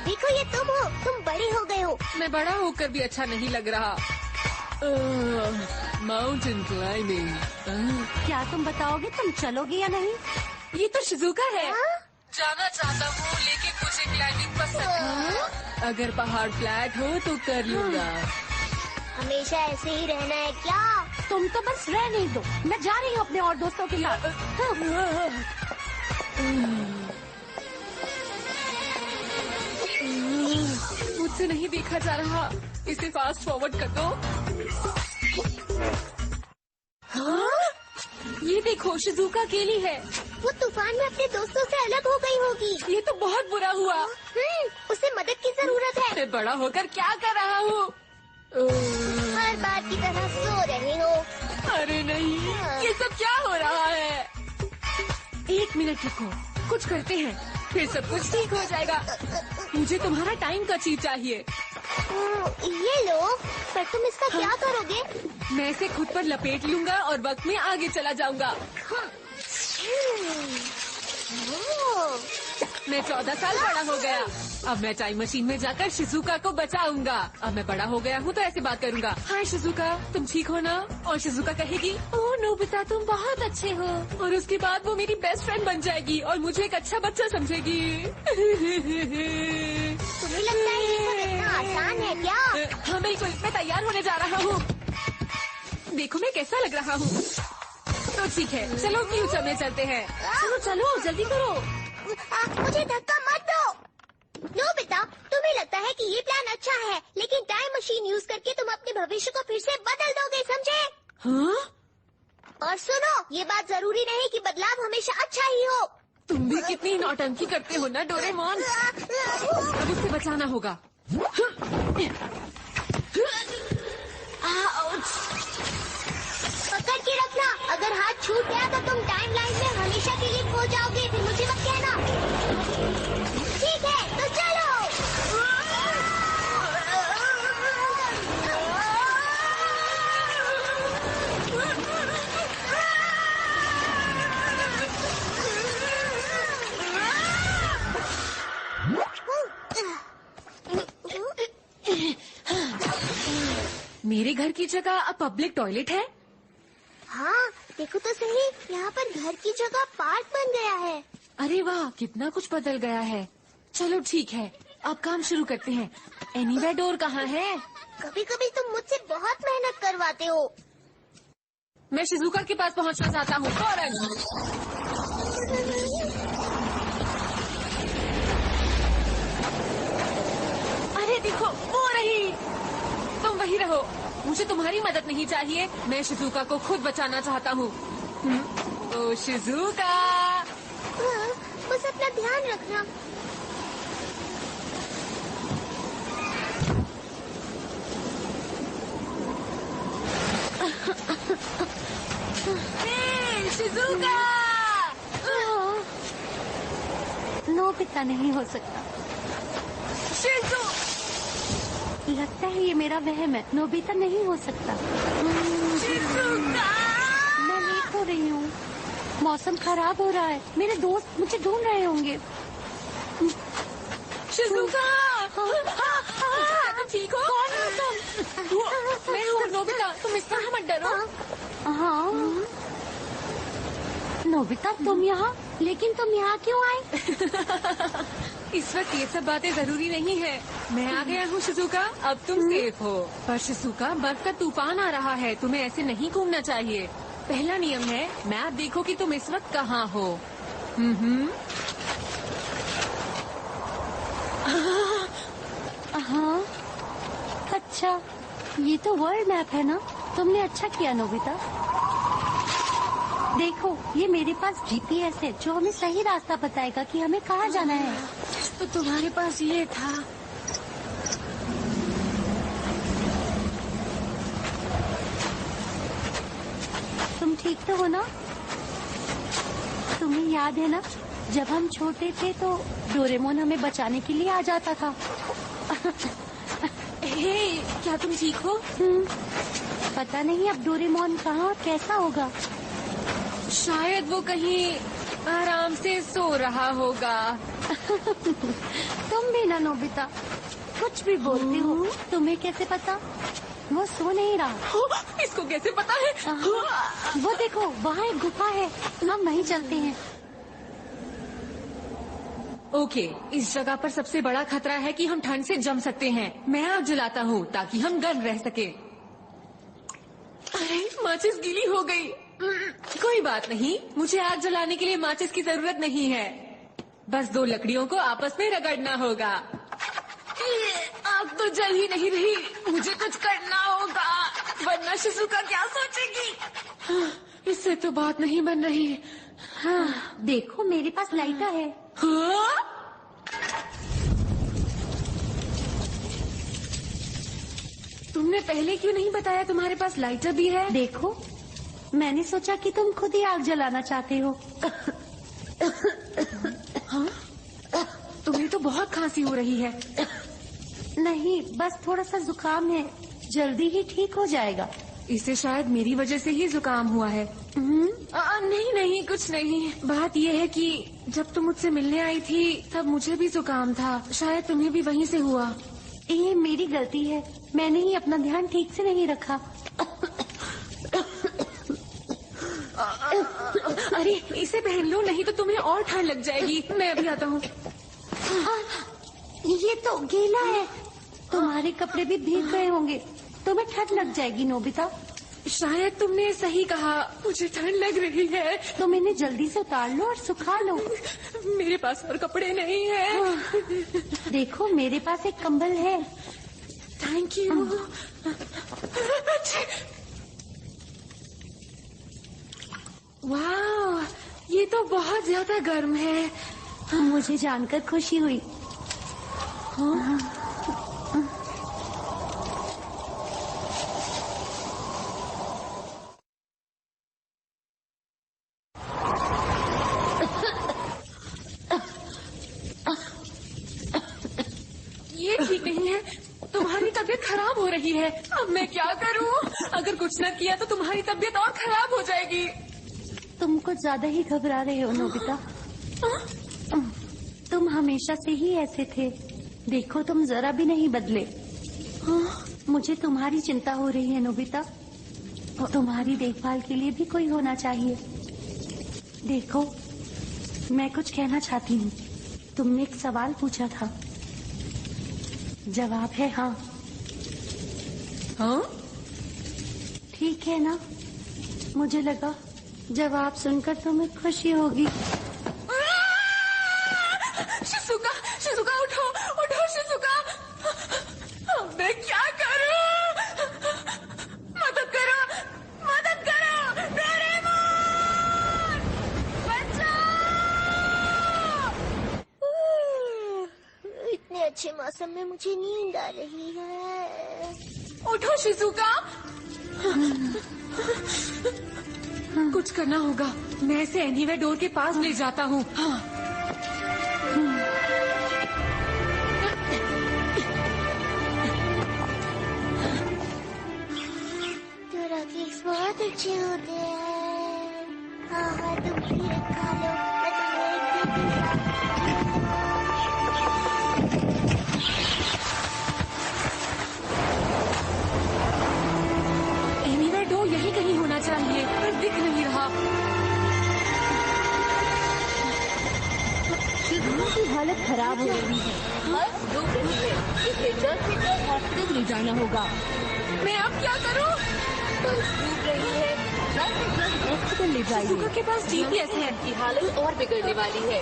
देखो, ये तुम हो, तुम बड़े हो गए हो। मैं बड़ा होकर भी अच्छा नहीं लग रहा। Mountain climbing. क्या तुम बताओगे तुम चलोगे या नहीं? ये तो शिजुका है। जाना चाहता हूँ, लेकिन मुझे क्लाइंबिंग पसंद है। अगर पहाड़ फ्लैट हो तो कर लूँगा। हमेशा ऐसे ही रहना है क्या? तुम तो बस रहने दो, मैं जा रही हूँ अपने और दोस्तों के साथ। मुझसे नहीं देखा जा रहा, इसे फास्ट फॉरवर्ड कर दो। हाँ? ये देखो, शिजुका अकेली है। वो तूफान में अपने दोस्तों से अलग हो गई होगी। ये तो बहुत बुरा हुआ। उसे मदद की जरूरत है। मैं बड़ा होकर क्या कर रहा हूँ? हर बार की तरह सो रहे हो। अरे नहीं, ये सब क्या हो रहा है? 1 मिनट रुको, कुछ करते हैं, फिर सब कुछ ठीक हो जाएगा। मुझे तुम्हारा टाइम का चीज चाहिए। ये लो, पर तुम इसका क्या करोगे? मैं इसे खुद पर लपेट लूंगा और वक्त में आगे चला जाऊंगा। मैं 14 साल बड़ा हो गया। अब मैं टाइम मशीन में जाकर शिजुका को बचाऊंगा। अब मैं बड़ा हो गया हूँ तो ऐसे बात करूंगा। हाय शिजुका, तुम ठीक हो ना? और शिजुका कहेगी, ओह नोबिता तुम बहुत अच्छे हो। और उसके बाद वो मेरी बेस्ट फ्रेंड बन जाएगी और मुझे एक अच्छा बच्चा समझेगी। तुम्हें लगता है ये सब इतना आसान है क्या? हाँ बिल्कुल, मैं तैयार होने जा रहा हूँ। देखो मैं कैसा लग रहा हूँ। तो ठीक है, चलो फ्यूचर में चलते हैं। चलो चलो जल्दी करो। मुझे धक्का मत दो। नोबिता, तुम्हें लगता है कि ये प्लान अच्छा है, लेकिन टाइम मशीन यूज करके तुम अपने भविष्य को फिर से बदल दोगे, समझे? हाँ? और सुनो, ये बात जरूरी नहीं कि बदलाव हमेशा अच्छा ही हो। तुम भी कितनी नौटंकी करते हो ना डोरेमोन। अब उससे बचाना होगा। पकड़ के रखना, अगर हाथ छूट गया तो तुम टाइमलाइन में हमेशा के लिए खो जाओगे। फिर मुझे मत कहना। ठीक है, तो चलो। मेरे घर की जगह अब पब्लिक टॉयलेट है। हाँ, देखो तो सही, यहाँ पर घर की जगह पार्क बन गया है। अरे वाह, कितना कुछ बदल गया है। चलो ठीक है, अब काम शुरू करते हैं। एनीवे डोर कहाँ है? कभी कभी तुम मुझसे बहुत मेहनत करवाते हो। मैं शिजुका के पास पहुँचना चाहता हूँ फौरन। अरे देखो, वो रही। तुम वही रहो, मुझे तुम्हारी मदद नहीं चाहिए। मैं शिजुका को खुद बचाना चाहता हूँ। ओ शिजुका, बस अपना ध्यान रखना। शिजुका! नोबिता नहीं हो सकता। शिजु! लगता है ये मेरा वहम है। नोबिता नहीं हो सकता। शिजुका! मैं लेट हो रही हूँ। मौसम खराब हो रहा है। मेरे दोस्त मुझे ढूंढ रहे होंगे। शिजुका! तुम ठीक हो? कौन हो तुम? मैं हूँ नोबिता, तुम इस तरह मत डरो। हाँ, नोबिता तुम यहाँ? लेकिन तुम यहाँ क्यों आए? इस वक्त ये सब बातें जरूरी नहीं है। मैं आ गया हूँ शिजुका, अब तुम सेफ हो। पर शिजुका, बर्फ का तूफान आ रहा है, तुम्हें ऐसे नहीं घूमना चाहिए। पहला नियम है, मैप देखो कि तुम इस वक्त कहाँ हो। हाँ, अच्छा, ये तो वर्ल्ड मैप है ना? तुमने अच्छा किया नोबिता। देखो, ये मेरे पास जीपीएस है जो हमें सही रास्ता बताएगा कि हमें कहाँ जाना है। तो तुम्हारे पास ये था। तुम ठीक तो हो ना? तुम्हें याद है ना, जब हम छोटे थे तो डोरेमोन हमें बचाने के लिए आ जाता था। हे, क्या तुम ठीक हो? पता नहीं अब डोरेमोन कहाँ कैसा होगा। शायद वो कहीं आराम से सो रहा होगा। तुम भी ना नोबिता, कुछ भी बोलती हो। तुम्हें कैसे पता? वो सो नहीं रहा। इसको कैसे पता है? वो देखो, वहाँ एक गुफा है, हम वहीं चलते हैं। ओके, इस जगह पर सबसे बड़ा खतरा है कि हम ठंड से जम सकते हैं। मैं आग जलाता हूँ ताकि हम गर्म रह सके। अरे माचिस गीली हो गई। कोई बात नहीं, मुझे आग जलाने के लिए माचिस की जरूरत नहीं है। बस 2 लकड़ियों को आपस में रगड़ना होगा। आग तो जल ही नहीं रही, मुझे कुछ करना होगा वरना शिजुका क्या सोचेगी। इससे तो बात नहीं बन रही। हाँ, देखो मेरे पास लाइटर है। हाँ? तुमने पहले क्यों नहीं बताया तुम्हारे पास लाइटर भी है? देखो, मैंने सोचा कि तुम खुद ही आग जलाना चाहते हो। हाँ? तुम्हें तो बहुत खांसी हो रही है। नहीं, बस थोड़ा सा जुकाम है, जल्दी ही ठीक हो जाएगा। इसे शायद मेरी वजह से ही जुकाम हुआ है। नहीं नहीं, कुछ नहीं। बात यह है कि जब तुम मुझसे मिलने आई थी तब मुझे भी जुकाम था, शायद तुम्हें भी वहीं से हुआ। ये मेरी गलती है, मैंने ही अपना ध्यान ठीक से नहीं रखा। अरे इसे पहन लो, नहीं तो तुम्हें और ठंड लग जाएगी। मैं अभी आता हूँ। ये तो गीला है, तुम्हारे कपड़े भी भीग गए होंगे, तुम्हें ठंड लग जाएगी नोबिता। शायद तुमने सही कहा, मुझे ठंड लग रही है। तुम इन्हें जल्दी से उतार लो और सुखा लो। मेरे पास और कपड़े नहीं है। देखो मेरे पास एक कंबल है। Thank you. वाह, ये तो बहुत ज्यादा गर्म है। मुझे जानकर खुशी हुई। ये ठीक नहीं है, तुम्हारी तबीयत खराब हो रही है। अब मैं क्या करूं? अगर कुछ न किया तो तुम्हारी तबीयत और खराब हो जाएगी। तुम कुछ ज्यादा ही घबरा रहे हो नोबिता। तुम हमेशा से ही ऐसे थे, देखो तुम जरा भी नहीं बदले। मुझे तुम्हारी चिंता हो रही है नोबिता, तुम्हारी देखभाल के लिए भी कोई होना चाहिए। देखो मैं कुछ कहना चाहती हूँ। तुमने एक सवाल पूछा था, जवाब है हाँ। हाँ? ठीक है ना? मुझे लगा जवाब सुनकर तुम्हें खुशी होगी। शिजुका, शिजुका उठो, उठो शिजुका। अब मैं क्या करूं? मदद करो, मदद करो, डोरेमोन! बचाओ! इतने अच्छे मौसम में मुझे नींद आ रही है। उठो शिजुका। कुछ करना होगा, मैं इसे एनीवे डोर के पास ले जाता हूँ। तेरा केक्स बहुत अच्छे होते हैं। हाँ तुम भी खा लो, मैं तुम्हें एक दूंगा। एनीवे डोर यही कहीं होना चाहिए, पर दिख नहीं रहा। शिजुका की हालत खराब हो रही है, बस डूब रही है। इसे जल्द से जल्द हॉस्पिटल ले जाना होगा। मैं अब क्या करूं? बस डूब रही है, जल्द से जल्द हॉस्पिटल ले जाइए। शिजुका के पास जीपीएस है। की हालत और बिगड़ने वाली है,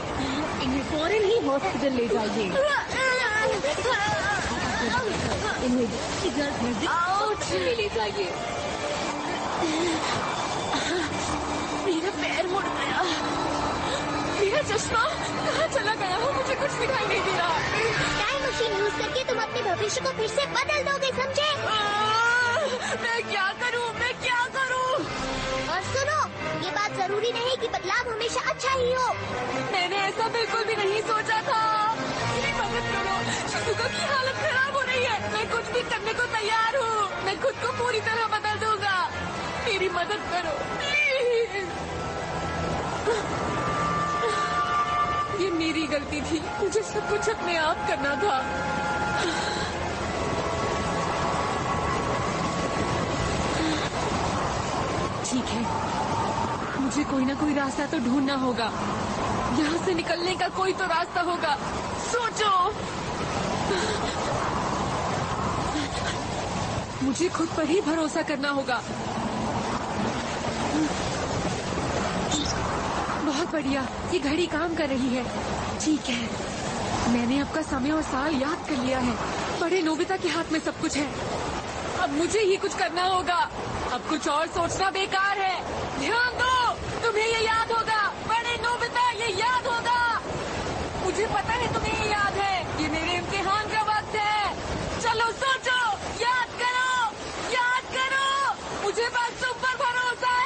इन्हें फौरन ही हॉस्पिटल ले जाइए। इन्हें जल्द से जल्द नजदीक हॉस्पिटल में ले जाइए। मेरा पैर मुड़ गया, मेरा चश्मा कहाँ चला गया हो? मुझे कुछ दिखाई नहीं दे रहा। टाइम मशीन यूज करके तुम अपने भविष्य को फिर से बदल दोगे, समझे? मैं क्या करूं, मैं क्या करूं? और सुनो, ये बात जरूरी नहीं कि बदलाव हमेशा अच्छा ही हो। मैंने ऐसा बिल्कुल भी नहीं सोचा था। मेरी मदद करो, शिजुका की हालत खराब हो रही है। मैं कुछ भी करने को तैयार हूँ, मैं खुद को पूरी तरह बदल दूंगा। मेरी मदद करो प्लीज। ये मेरी गलती थी, मुझे सब कुछ अपने आप करना था। ठीक है, मुझे कोई ना कोई रास्ता तो ढूंढना होगा। यहाँ से निकलने का कोई तो रास्ता होगा। सोचो, मुझे खुद पर ही भरोसा करना होगा। बहुत बढ़िया, ये घड़ी काम कर रही है। ठीक है, मैंने आपका समय और साल याद कर लिया है। बड़े नोबिता के हाथ में सब कुछ है, अब मुझे ही कुछ करना होगा। अब कुछ और सोचना बेकार है। ध्यान दो, तुम्हें ये याद होगा। बड़े नोबिता, ये याद होगा। मुझे पता है तुम्हें ये याद है। ये मेरे इम्तिहान का वक्त है। चलो सोचो, याद करो, याद करो। मुझे बस तुम पर भरोसा है।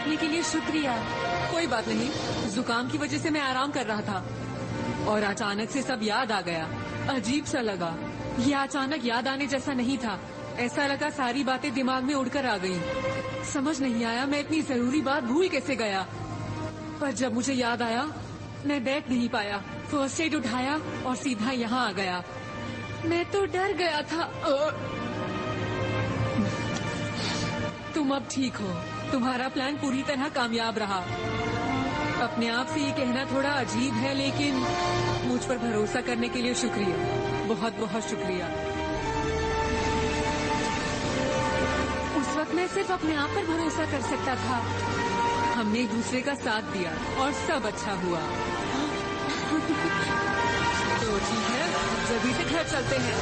देखने के लिए शुक्रिया। कोई बात नहीं, जुकाम की वजह से मैं आराम कर रहा था और अचानक से सब याद आ गया। अजीब सा लगा। ये अचानक याद आने जैसा नहीं था। ऐसा लगा सारी बातें दिमाग में उड़कर आ गईं। समझ नहीं आया मैं इतनी जरूरी बात भूल कैसे गया। पर जब मुझे याद आया मैं बैठ नहीं पाया। फर्स्ट एड उठाया और सीधा यहाँ आ गया। मैं तो डर गया था। तुम अब ठीक हो। तुम्हारा प्लान पूरी तरह कामयाब रहा। अपने आप से ये कहना थोड़ा अजीब है, लेकिन मुझ पर भरोसा करने के लिए शुक्रिया, बहुत बहुत शुक्रिया। उस वक्त मैं सिर्फ अपने आप पर भरोसा कर सकता था। हमने एक दूसरे का साथ दिया और सब अच्छा हुआ। तो ठीक है, जल्दी से घर चलते हैं।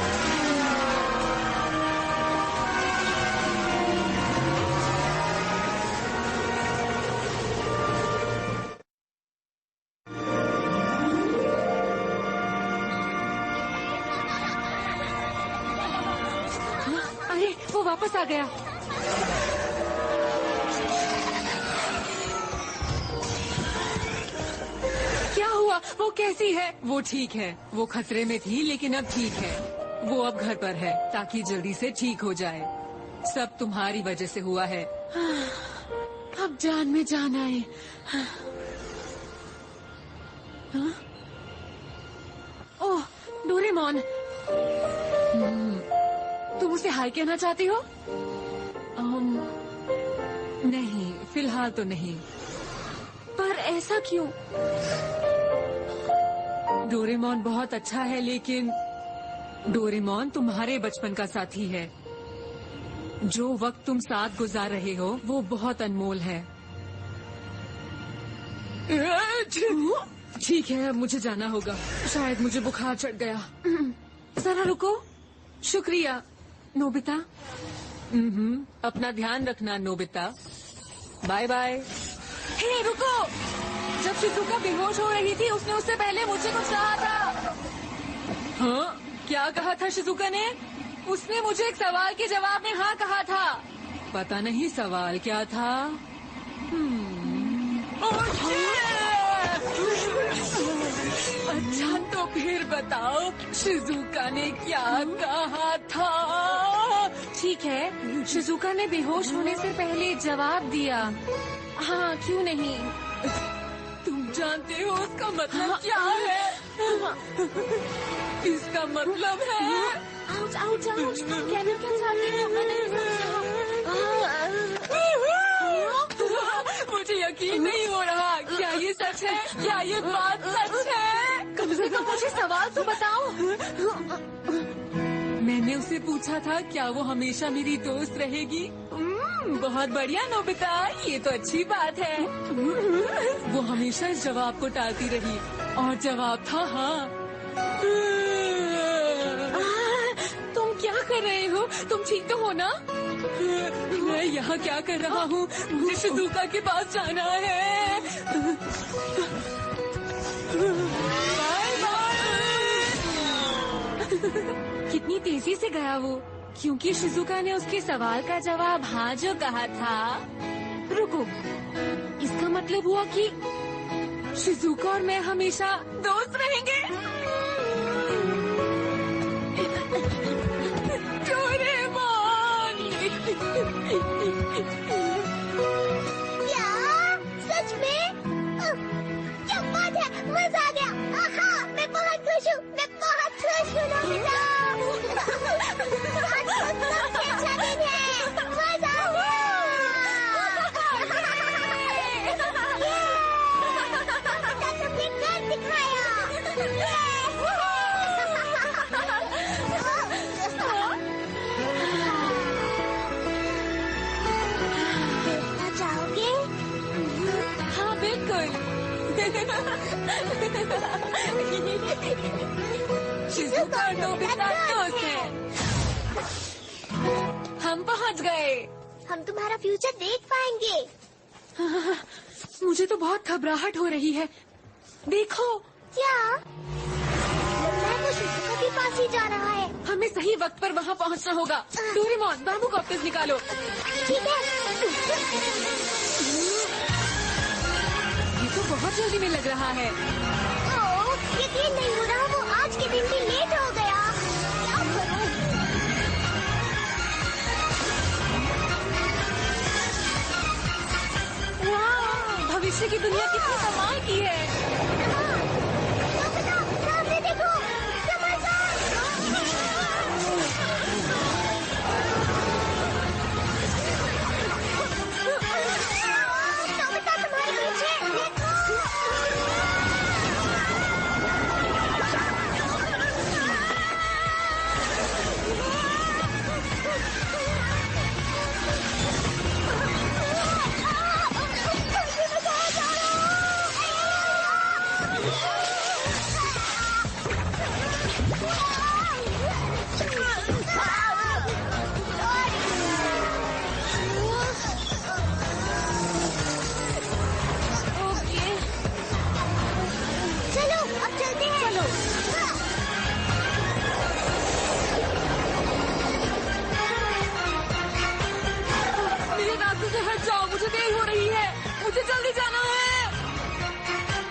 अरे वो वापस आ गया। क्या हुआ? वो कैसी है? वो ठीक है। वो खतरे में थी लेकिन अब ठीक है। वो अब घर पर है ताकि जल्दी से ठीक हो जाए। सब तुम्हारी वजह से हुआ है। अब जान में जान आए। ओह डोरेमोन, तुम उसे हाय कहना चाहती हो? नहीं, फिलहाल तो नहीं। पर ऐसा क्यों? डोरेमोन बहुत अच्छा है, लेकिन डोरेमोन तुम्हारे बचपन का साथी है। जो वक्त तुम साथ गुजार रहे हो वो बहुत अनमोल है। ठीक है, अब मुझे जाना होगा। शायद मुझे बुखार चढ़ गया। जरा रुको। शुक्रिया नोबिता। अपना ध्यान रखना नोबिता। Bye bye. हे रुको। जब शिजुका बेहोश हो रही थी उसने उससे पहले मुझे कुछ कहा था। हाँ, क्या कहा था शिजुका ने? उसने मुझे एक सवाल के जवाब में हाँ कहा था। पता नहीं सवाल क्या था। अच्छा तो फिर बताओ शिजुका ने क्या कहा था? ठीक है, शिजुका ने बेहोश होने से पहले जवाब दिया। हाँ, क्यों नहीं? तुम जानते हो उसका मतलब क्या है? इसका मतलब है आउच आउच आउच। कैमरा क्या चाहती है? मुझे यकीन नहीं हो रहा। क्या ये सच है? क्या ये बात सच है? कम से कम मुझे सवाल तो बताओ। मैंने उसे पूछा था क्या वो हमेशा मेरी दोस्त रहेगी। बहुत बढ़िया नोबिता, ये तो अच्छी बात है। वो हमेशा इस जवाब को टालती रही और जवाब था हाँ। तुम क्या कर रहे हो? तुम ठीक तो हो ना? मैं यहाँ क्या कर रहा हूँ? मुझे शिजुका के पास जाना है। Bye bye. कितनी तेजी से गया वो, क्योंकि शिजुका ने उसके सवाल का जवाब हाँ जो कहा था। रुको, इसका मतलब हुआ कि शिजुका और मैं हमेशा दोस्त रहेंगे। डोरेमोन। क्या? सच में? क्या बात है, मजा आ गया। आहा, मैं बहुत खुश हूँ। मैं बहुत खुश हूँ नोबिता। आज सबसे अच्छा दिन है। मजा तुमने कर दिखाया। जाओगे? हाँ बिल्कुल। शिजुका और नोबिता दोस्त हैं। हम पहुँच गए। हम तुम्हारा फ्यूचर देख पाएंगे। मुझे तो बहुत घबराहट हो रही है। देखो। क्या? लगता है वो शिजुका के पास ही जा रहा है। हमें सही वक्त पर वहाँ पहुँचना होगा। डोरेमोन, बाम्बू कॉप्टर्स निकालो। ठीक है। बहुत जल्दी में लग रहा है। ओह, यकीन नहीं हो रहा वो आज के दिन भी लेट हो गया। क्या करूं? वाह, भविष्य की दुनिया कितनी कमाल की है। सामने देखो, नोबिता तुम्हारे पीछे देखो। चलो अब चलते हैं। चलो। मेरे रास्ते से हट जाओ, मुझे देर हो रही है, मुझे जल्दी जाना है।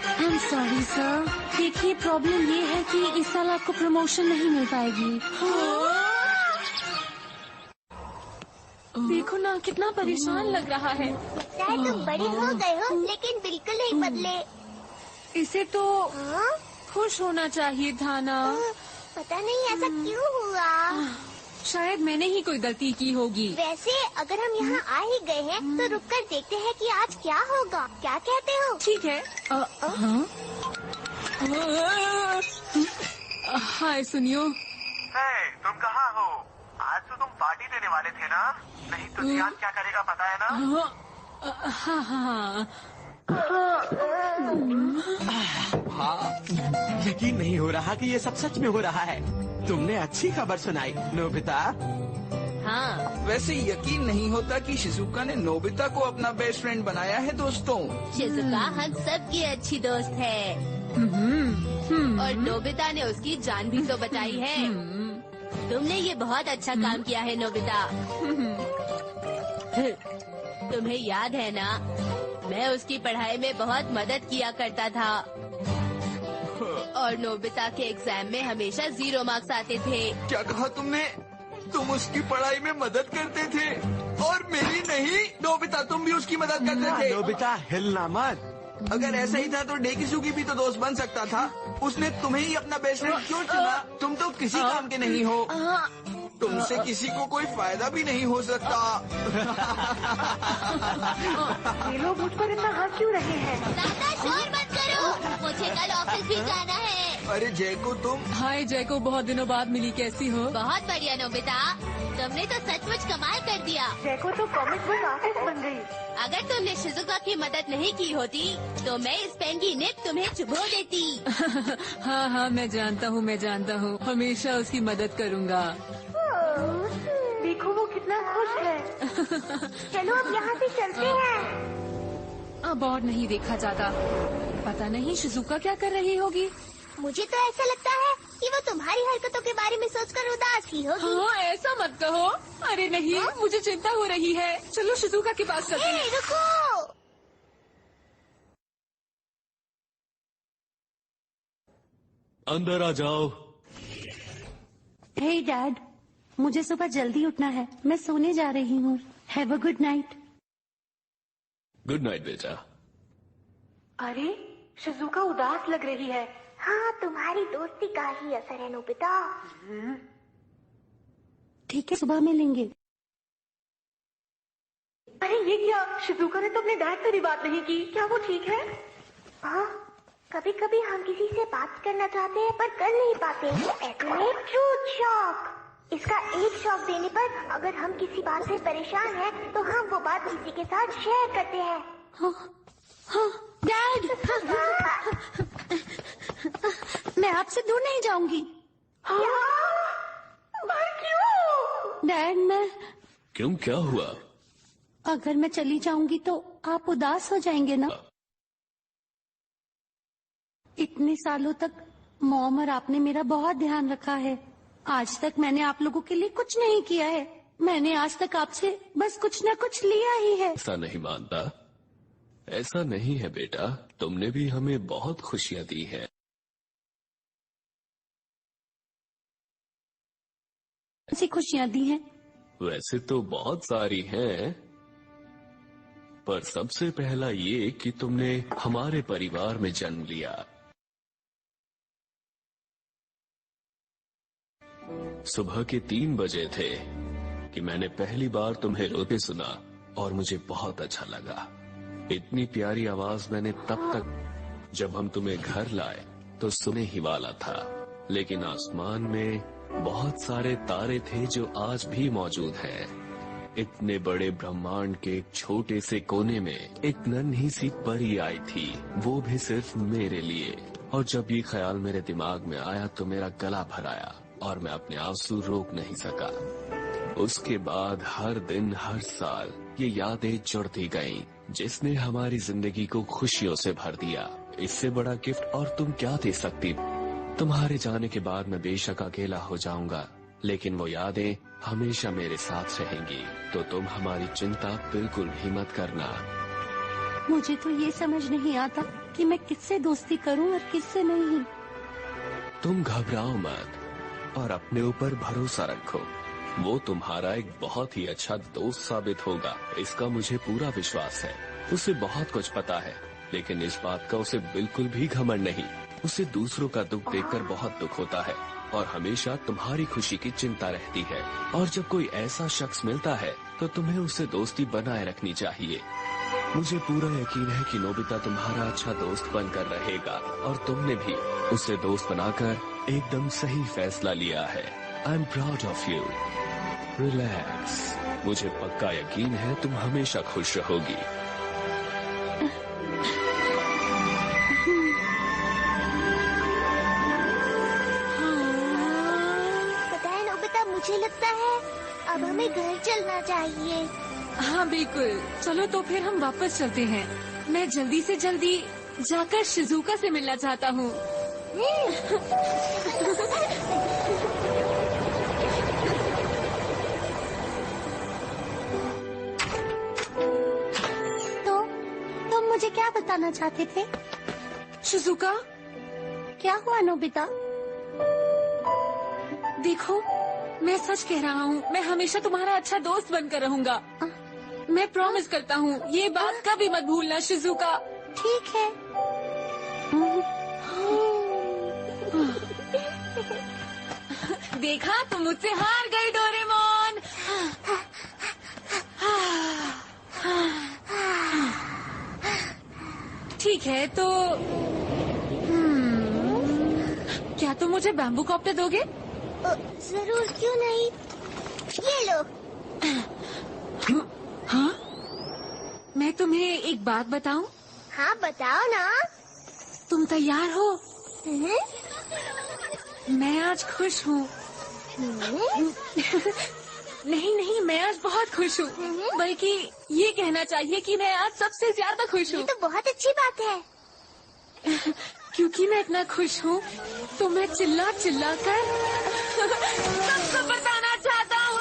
I am sorry sir. देखिए प्रॉब्लम ये है कि इस साल आपको प्रमोशन नहीं मिल पाएगी। देखो ना कितना परेशान लग रहा है। शायद तुम बड़े हो गए हो लेकिन बिल्कुल नहीं बदले। इसे तो हाँ? खुश होना चाहिए था ना। पता नहीं ऐसा क्यों हुआ। शायद मैंने ही कोई गलती की होगी। वैसे अगर हम यहाँ आ ही गए हैं तो रुककर देखते हैं कि आज क्या होगा। क्या कहते हो? ठीक है। हाय सुनियो। तुम कहाँ हो? आज तो तुम पार्टी देने वाले थे ना? नहीं तो जियान क्या करेगा पता है ना? हाँ हाँ। यकीन नहीं हो रहा कि ये सब सच में हो रहा है। तुमने अच्छी खबर सुनाई नोबिता। हाँ, वैसे यकीन नहीं होता कि शिजुका ने नोबिता को अपना बेस्ट फ्रेंड बनाया है दोस्तों। शिजुका हम सबकी अच्छी दोस्त है और नोबिता ने उसकी जान भी तो बचाई है। तुमने ये बहुत अच्छा काम किया है नोबिता। तुम्हें याद है ना, मैं उसकी पढ़ाई में बहुत मदद किया करता था और नोबिता के एग्जाम में हमेशा 0 मार्क्स आते थे। क्या कहा तुमने? तुम उसकी पढ़ाई में मदद करते थे और मेरी नहीं? नोबिता तुम भी उसकी मदद करते थे। नोबिता हिलना मत। अगर ऐसा ही था तो डेकिसुगी भी तो दोस्त बन सकता था। उसने तुम्हें ही अपना बेस्ट फ्रेंड क्यों चुना? तुम तो किसी काम के नहीं हो। तुमसे किसी को कोई फायदा भी नहीं हो सकता। ये लोग मुझ पर इतना हंस क्यों रहे हैं? दादा शोर मत करो, मुझे कल ऑफिस भी जाना है। अरे जयको तुम। हाय जयको, बहुत दिनों बाद मिली, कैसी हो? बहुत बढ़िया नोबिता, तुमने तो सचमुच कमाल कर दिया। जैको तो कॉमिक बुक आर्टिस्ट बन गई। अगर तुमने शिजुका की मदद नहीं की होती तो मैं इस पेन की निब तुम्हें चुभो देती। हाँ हाँ मैं जानता हूँ, हमेशा उसकी मदद करूँगा। देखो वो कितना खुश है। चलो अब यहाँ से चलते हैं। अब और नहीं देखा जाता। पता नहीं शिजुका क्या कर रही होगी। मुझे तो ऐसा लगता है कि वो तुम्हारी हरकतों के बारे में सोचकर उदास ही होगी। हाँ ऐसा मत कहो। अरे नहीं, मुझे चिंता हो रही है। चलो शिजुका के पास चलते हैं। रुको। अंदर आ जाओ। हे डैड, मुझे सुबह जल्दी उठना है, मैं सोने जा रही हूँ। Have a good night. Good night बेटा। अरे शिजुका उदास लग रही है। हाँ तुम्हारी दोस्ती का ही असर है नोबिता। ठीक है सुबह मिलेंगे। अरे ये क्या, शिजुका ने तो अपने डैड से भी बात नहीं की। क्या वो ठीक है? हाँ कभी कभी हम किसी से बात करना चाहते हैं पर कर नहीं पाते। Truth shock. इसका एक शॉक देने पर अगर हम किसी बात से परेशान हैं तो हम वो बात किसी के साथ शेयर करते हैं। हाँ डैड, मैं आपसे दूर नहीं जाऊंगी। क्यों? डैड मैं क्यों, क्या हुआ? अगर मैं चली जाऊंगी तो आप उदास हो जाएंगे ना। इतने सालों तक मॉम और आपने मेरा बहुत ध्यान रखा है। आज तक मैंने आप लोगों के लिए कुछ नहीं किया है। मैंने आज तक आपसे बस कुछ न कुछ लिया ही है। ऐसा नहीं मानता, ऐसा नहीं है बेटा। तुमने भी हमें बहुत खुशियां दी हैं। ऐसी खुशियां दी हैं? वैसे तो बहुत सारी हैं, पर सबसे पहला ये कि तुमने हमारे परिवार में जन्म लिया। सुबह के 3 बजे थे कि मैंने पहली बार तुम्हें रोते सुना और मुझे बहुत अच्छा लगा। इतनी प्यारी आवाज मैंने तब तक जब हम तुम्हें घर लाए तो सुने ही वाला था, लेकिन आसमान में बहुत सारे तारे थे जो आज भी मौजूद हैं। इतने बड़े ब्रह्मांड के एक छोटे से कोने में एक नन्ही सी परी आई थी, वो भी सिर्फ मेरे लिए। और जब ये ख्याल मेरे दिमाग में आया तो मेरा गला भर आया और मैं अपने आंसू रोक नहीं सका। उसके बाद हर दिन हर साल ये यादें जुड़ती गईं, जिसने हमारी जिंदगी को खुशियों से भर दिया। इससे बड़ा गिफ्ट और तुम क्या दे सकती। तुम्हारे जाने के बाद मैं बेशक अकेला हो जाऊंगा, लेकिन वो यादें हमेशा मेरे साथ रहेंगी। तो तुम हमारी चिंता बिल्कुल भी मत करना। मुझे तो ये समझ नहीं आता कि मैं किससे दोस्ती करूं और किससे नहीं। तुम घबराओ मत और अपने ऊपर भरोसा रखो। वो तुम्हारा एक बहुत ही अच्छा दोस्त साबित होगा, इसका मुझे पूरा विश्वास है। उसे बहुत कुछ पता है, लेकिन इस बात का उसे बिल्कुल भी घमंड नहीं। उसे दूसरों का दुख देखकर बहुत दुख होता है और हमेशा तुम्हारी खुशी की चिंता रहती है। और जब कोई ऐसा शख्स मिलता है तो तुम्हें उससे दोस्ती बनाए रखनी चाहिए। मुझे पूरा यकीन है कि नोबिता तुम्हारा अच्छा दोस्त बनकर रहेगा और तुमने भी उसे दोस्त बनाकर एकदम सही फैसला लिया है। I am proud of you. Relax, मुझे पक्का यकीन है तुम हमेशा खुश रहोगी। पता है नोबिता, मुझे लगता है अब हमें घर चलना चाहिए। हाँ बिल्कुल, चलो तो फिर हम वापस चलते हैं। मैं जल्दी से जल्दी जाकर शिजुका से मिलना चाहता हूँ। तो तुम मुझे क्या बताना चाहते थे? शिजुका, क्या हुआ नोबिता? देखो, मैं सच कह रहा हूँ, मैं हमेशा तुम्हारा अच्छा दोस्त बनकर रहूंगा। मैं प्रॉमिस करता हूँ, ये बात कभी मत भूलना शिजुका। ठीक है। देखा, तुम मुझसे हार गई डोरेमोन। ठीक है तो क्या तुम मुझे बैम्बू कॉप्टर दोगे? जरूर, क्यों नहीं। ये लो। हाँ, मैं तुम्हें एक बात बताऊं? हाँ बताओ ना। तुम तैयार हो? मैं आज खुश हूँ। नहीं, मैं आज बहुत खुश हूँ। बल्कि ये कहना चाहिए कि मैं आज सबसे ज्यादा खुश हूँ। ये तो बहुत अच्छी बात है। क्योंकि मैं इतना खुश हूँ तो मैं चिल्ला चिल्ला कर सबको बताना चाहता हूँ।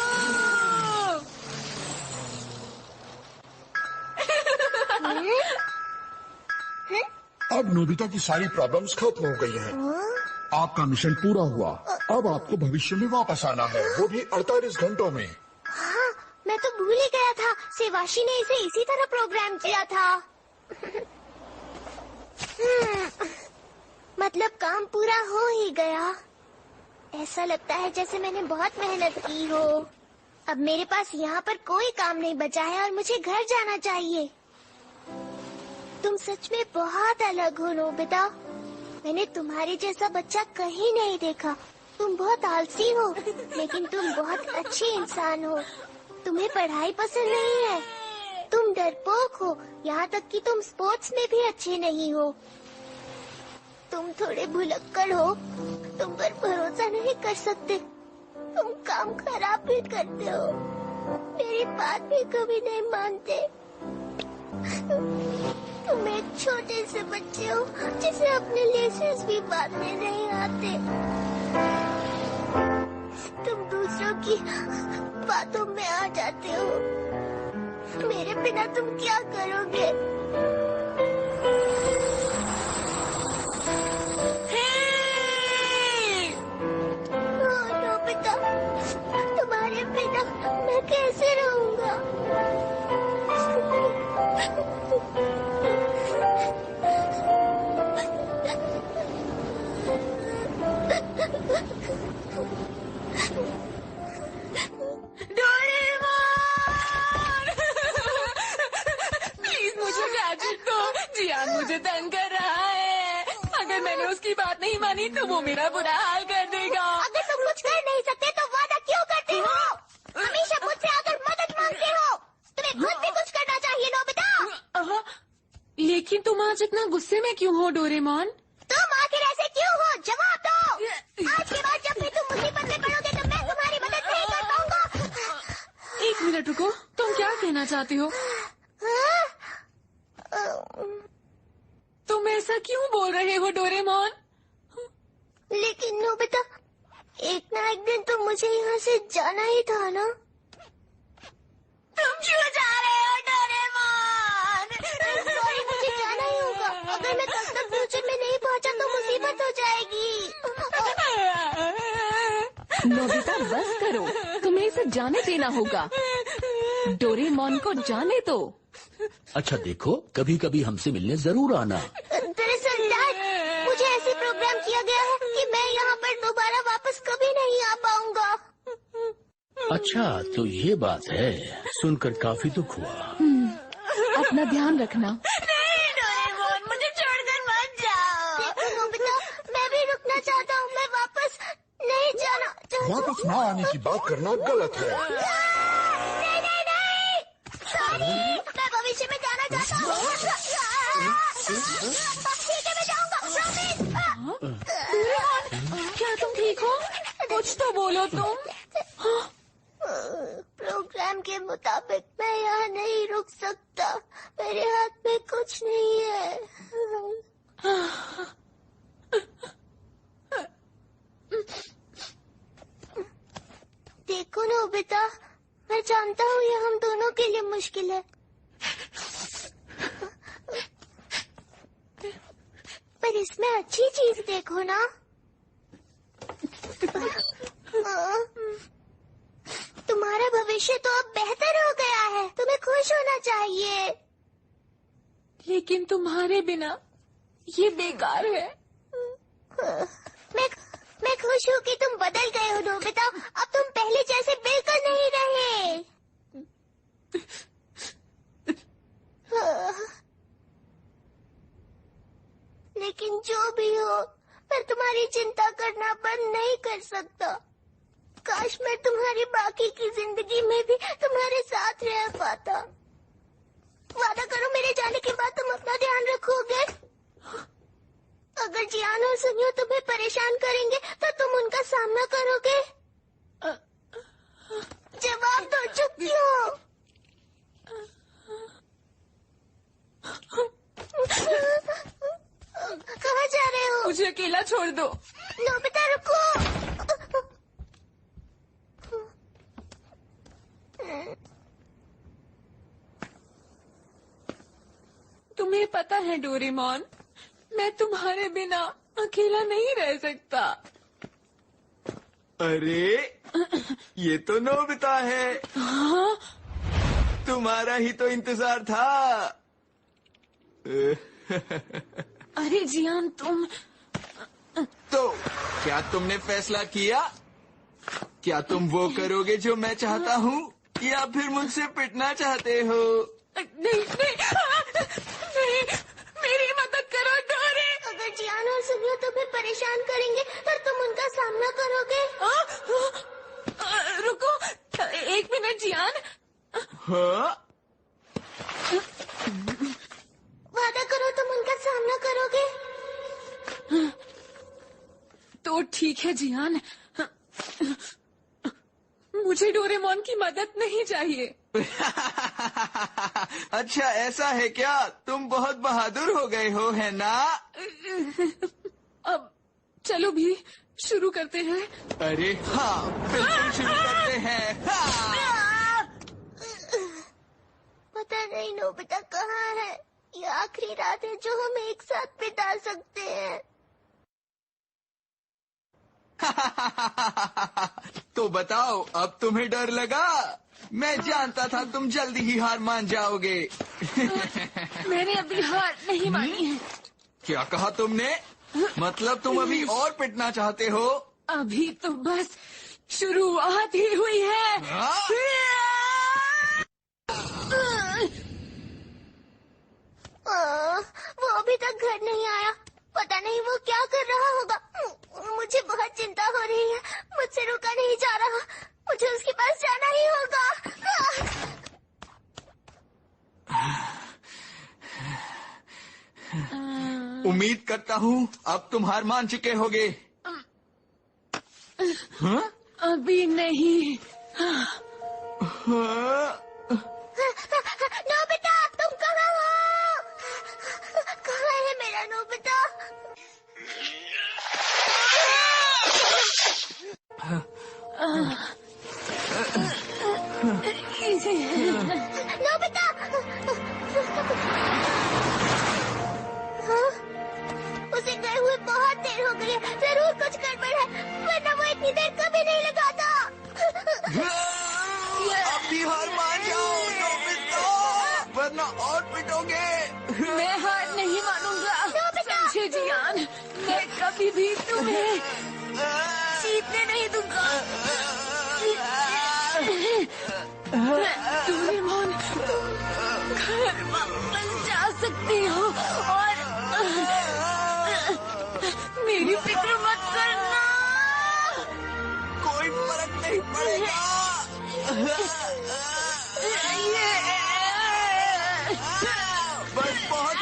अब नोबिता की सारी प्रॉब्लम्स खत्म हो गई हैं। आपका मिशन पूरा हुआ। अब आपको भविष्य में वापस आना है, वो भी 48 घंटों में। हाँ, मैं तो भूल ही गया था। सेवाशी ने इसे इसी तरह प्रोग्राम किया था। मतलब काम पूरा हो ही गया। ऐसा लगता है जैसे मैंने बहुत मेहनत की हो। अब मेरे पास यहाँ पर कोई काम नहीं बचा है और मुझे घर जाना चाहिए। तुम सच में बहुत अलग हो नोबिता। मैंने तुम्हारे जैसा बच्चा कहीं नहीं देखा। तुम बहुत आलसी हो, लेकिन तुम बहुत अच्छे इंसान हो। तुम्हें पढ़ाई पसंद नहीं है, तुम डरपोक हो, यहाँ तक कि तुम स्पोर्ट्स में भी अच्छे नहीं हो। तुम थोड़े भुलक्कड़ हो, तुम पर भरोसा नहीं कर सकते। तुम काम खराब भी करते हो, मेरी बात भी कभी नहीं मानते। तुम एक छोटे से बच्चे हो जिसे अपने लेसेस भी बांधने नहीं आते। तुम दूसरों की बातों में आ जाते हो। मेरे बिना तुम क्या करोगे? डोरेमोन! प्लीज मुझे गैजेट दो। जियान मुझे तंग कर रहा है। अगर मैंने उसकी बात नहीं मानी तो वो मेरा बुरा हाल कर देगा। अगर तुम कुछ कर नहीं सकते तो वादा क्यों करते हो? हमेशा मुझसे आकर मदद मांगते हो। तुम्हें खुद भी कुछ करना चाहिए नोबिता। लेकिन तुम आज इतना गुस्से में क्यों हो डोरेमोन? तुम आखिर ऐसे क्यों हो? जवाब दो। आज के बाद जब भी तुम मुसीबत में पड़ोगे तो मैं तुम्हारी मदद नहीं कर पाऊंगा। एक मिनट रुको, तुम क्या कहना चाहती हो? तुम ऐसा क्यों बोल रहे हो डोरेमोन? लेकिन नोबिता, एक ना एक दिन तो मुझे यहाँ से जाना ही था ना। तुम क्यों जा रहे हो डोरेमोन? सॉरी, मुझे जाना ही होगा। अगर मैं तब तक फ्यूचर में नहीं पहुँचा तो मुसीबत हो जाएगी। नोबिता बस करो, तुम्हें इसे जाने देना होगा। डोरेमोन को जाने दो। अच्छा देखो, कभी कभी हमसे मिलने जरूर आना। दरअसल डैड, मुझे ऐसे प्रोग्राम किया गया है कि मैं यहाँ पर दोबारा वापस कभी नहीं आ पाऊंगा। अच्छा तो ये बात है, सुनकर काफी दुख हुआ। अपना ध्यान रखना। नहीं डोरेमोन, मुझे छोड़कर मत जाओ। देखो नोबिता, मैं भी रुकना चाहता हूँ। मैं वापस नहीं जाना चाहता। वापस ना आने की बात करना गलत है। नहीं नहीं नहीं, सॉरी, मैं भविष्य में जाना चाहता हूँ। ठीक है, मैं जाऊँगा, प्रॉमिस। क्या तुम ठीक हो? कुछ तो बोलो तुम। प्रोग्राम के मुताबिक मैं यहाँ नहीं रुक सकता। मेरे हाथ में कुछ नहीं है। देखो नोबिता, मैं जानता हूँ ये हम दोनों के लिए मुश्किल है, पर इसमें अच्छी चीज देखो ना। तुम्हारा भविष्य तो अब बेहतर हो गया है। तुम्हें खुश होना चाहिए। लेकिन तुम्हारे बिना ये बेकार है। मैं खुश हूँ कि तुम बदल गए हो नोबिता। अब तुम पहले जैसे बिल्कुल नहीं रहे। लेकिन जो भी हो, मैं तुम्हारी चिंता करना बंद नहीं कर सकता। काश मैं तुम्हारी बाकी की जिंदगी में भी तुम्हारे साथ रह पाता। वादा करो मेरे जाने के बाद तुम अपना ध्यान रखोगे। अगर जियान और सुनियो तुम्हें परेशान करेंगे तो तुम उनका सामना करोगे। जवाब दो, चुप क्यों? कहाँ जा रहे हो? मुझे अकेला छोड़ दो। नोबिता रुको। तुम्हें पता है डोरेमोन, मैं तुम्हारे बिना अकेला नहीं रह सकता। अरे ये तो नोबिता है। हाँ? तुम्हारा ही तो इंतजार था। अरे जियान, तुम तो क्या तुमने फैसला किया? क्या तुम वो करोगे जो मैं चाहता हूँ, या फिर मुझसे पिटना चाहते हो? नहीं नहीं नहीं, मेरी मदद करो डोरे। अगर जियान और सुनियो तुम्हें परेशान करेंगे तो तुम उनका सामना करोगे। रुको एक मिनट जियान। हाँ? वादा करो तुम उनका सामना करोगे। तो ठीक है जियान, मुझे डोरेमोन की मदद नहीं चाहिए। अच्छा ऐसा है क्या? तुम बहुत बहादुर हो गए हो, है ना? अब चलो भी शुरू करते हैं। अरे हाँ, बिल्कुल शुरू करते हैं। हाँ। पता नहीं नोबिता कहाँ है। ये आखिरी रात है जो हम एक साथ बिता सकते हैं। तो बताओ, अब तुम्हें डर लगा? मैं जानता था तुम जल्दी ही हार मान जाओगे। मैंने अभी हार नहीं मानी है। क्या कहा तुमने? मतलब तुम अभी और पिटना चाहते हो? अभी तो बस शुरुआत ही हुई है। वो अभी तक घर नहीं आया। पता नहीं वो क्या कर रहा होगा। मुझे बहुत चिंता हो रही है। मुझसे रुका नहीं जा रहा। मुझे उसके पास जाना ही होगा। उम्मीद करता हूँ अब तुम हार मान चुके होगे। हाँ? अभी नहीं। नोबिता, तुम कहाँ हो? कहाँ है मेरा नोबिता? नोबिता! उसे गए हुए बहुत देर हो गई है। जरूर कुछ गड़बड़ है, वरना वो इतनी देर कभी नहीं लगाता। अभी हार मान जाओ नोबिता, वरना और पिटोगे। मैं हार नहीं मानूंगा। समझे जियान, मैं कभी भी तुम्हें जीतने नहीं दूंगा। डोरेमोन, घर वापस जा सकती हो और मेरी फिक्र मत करना। कोई फर्क नहीं पड़ेगा। बस पहुंच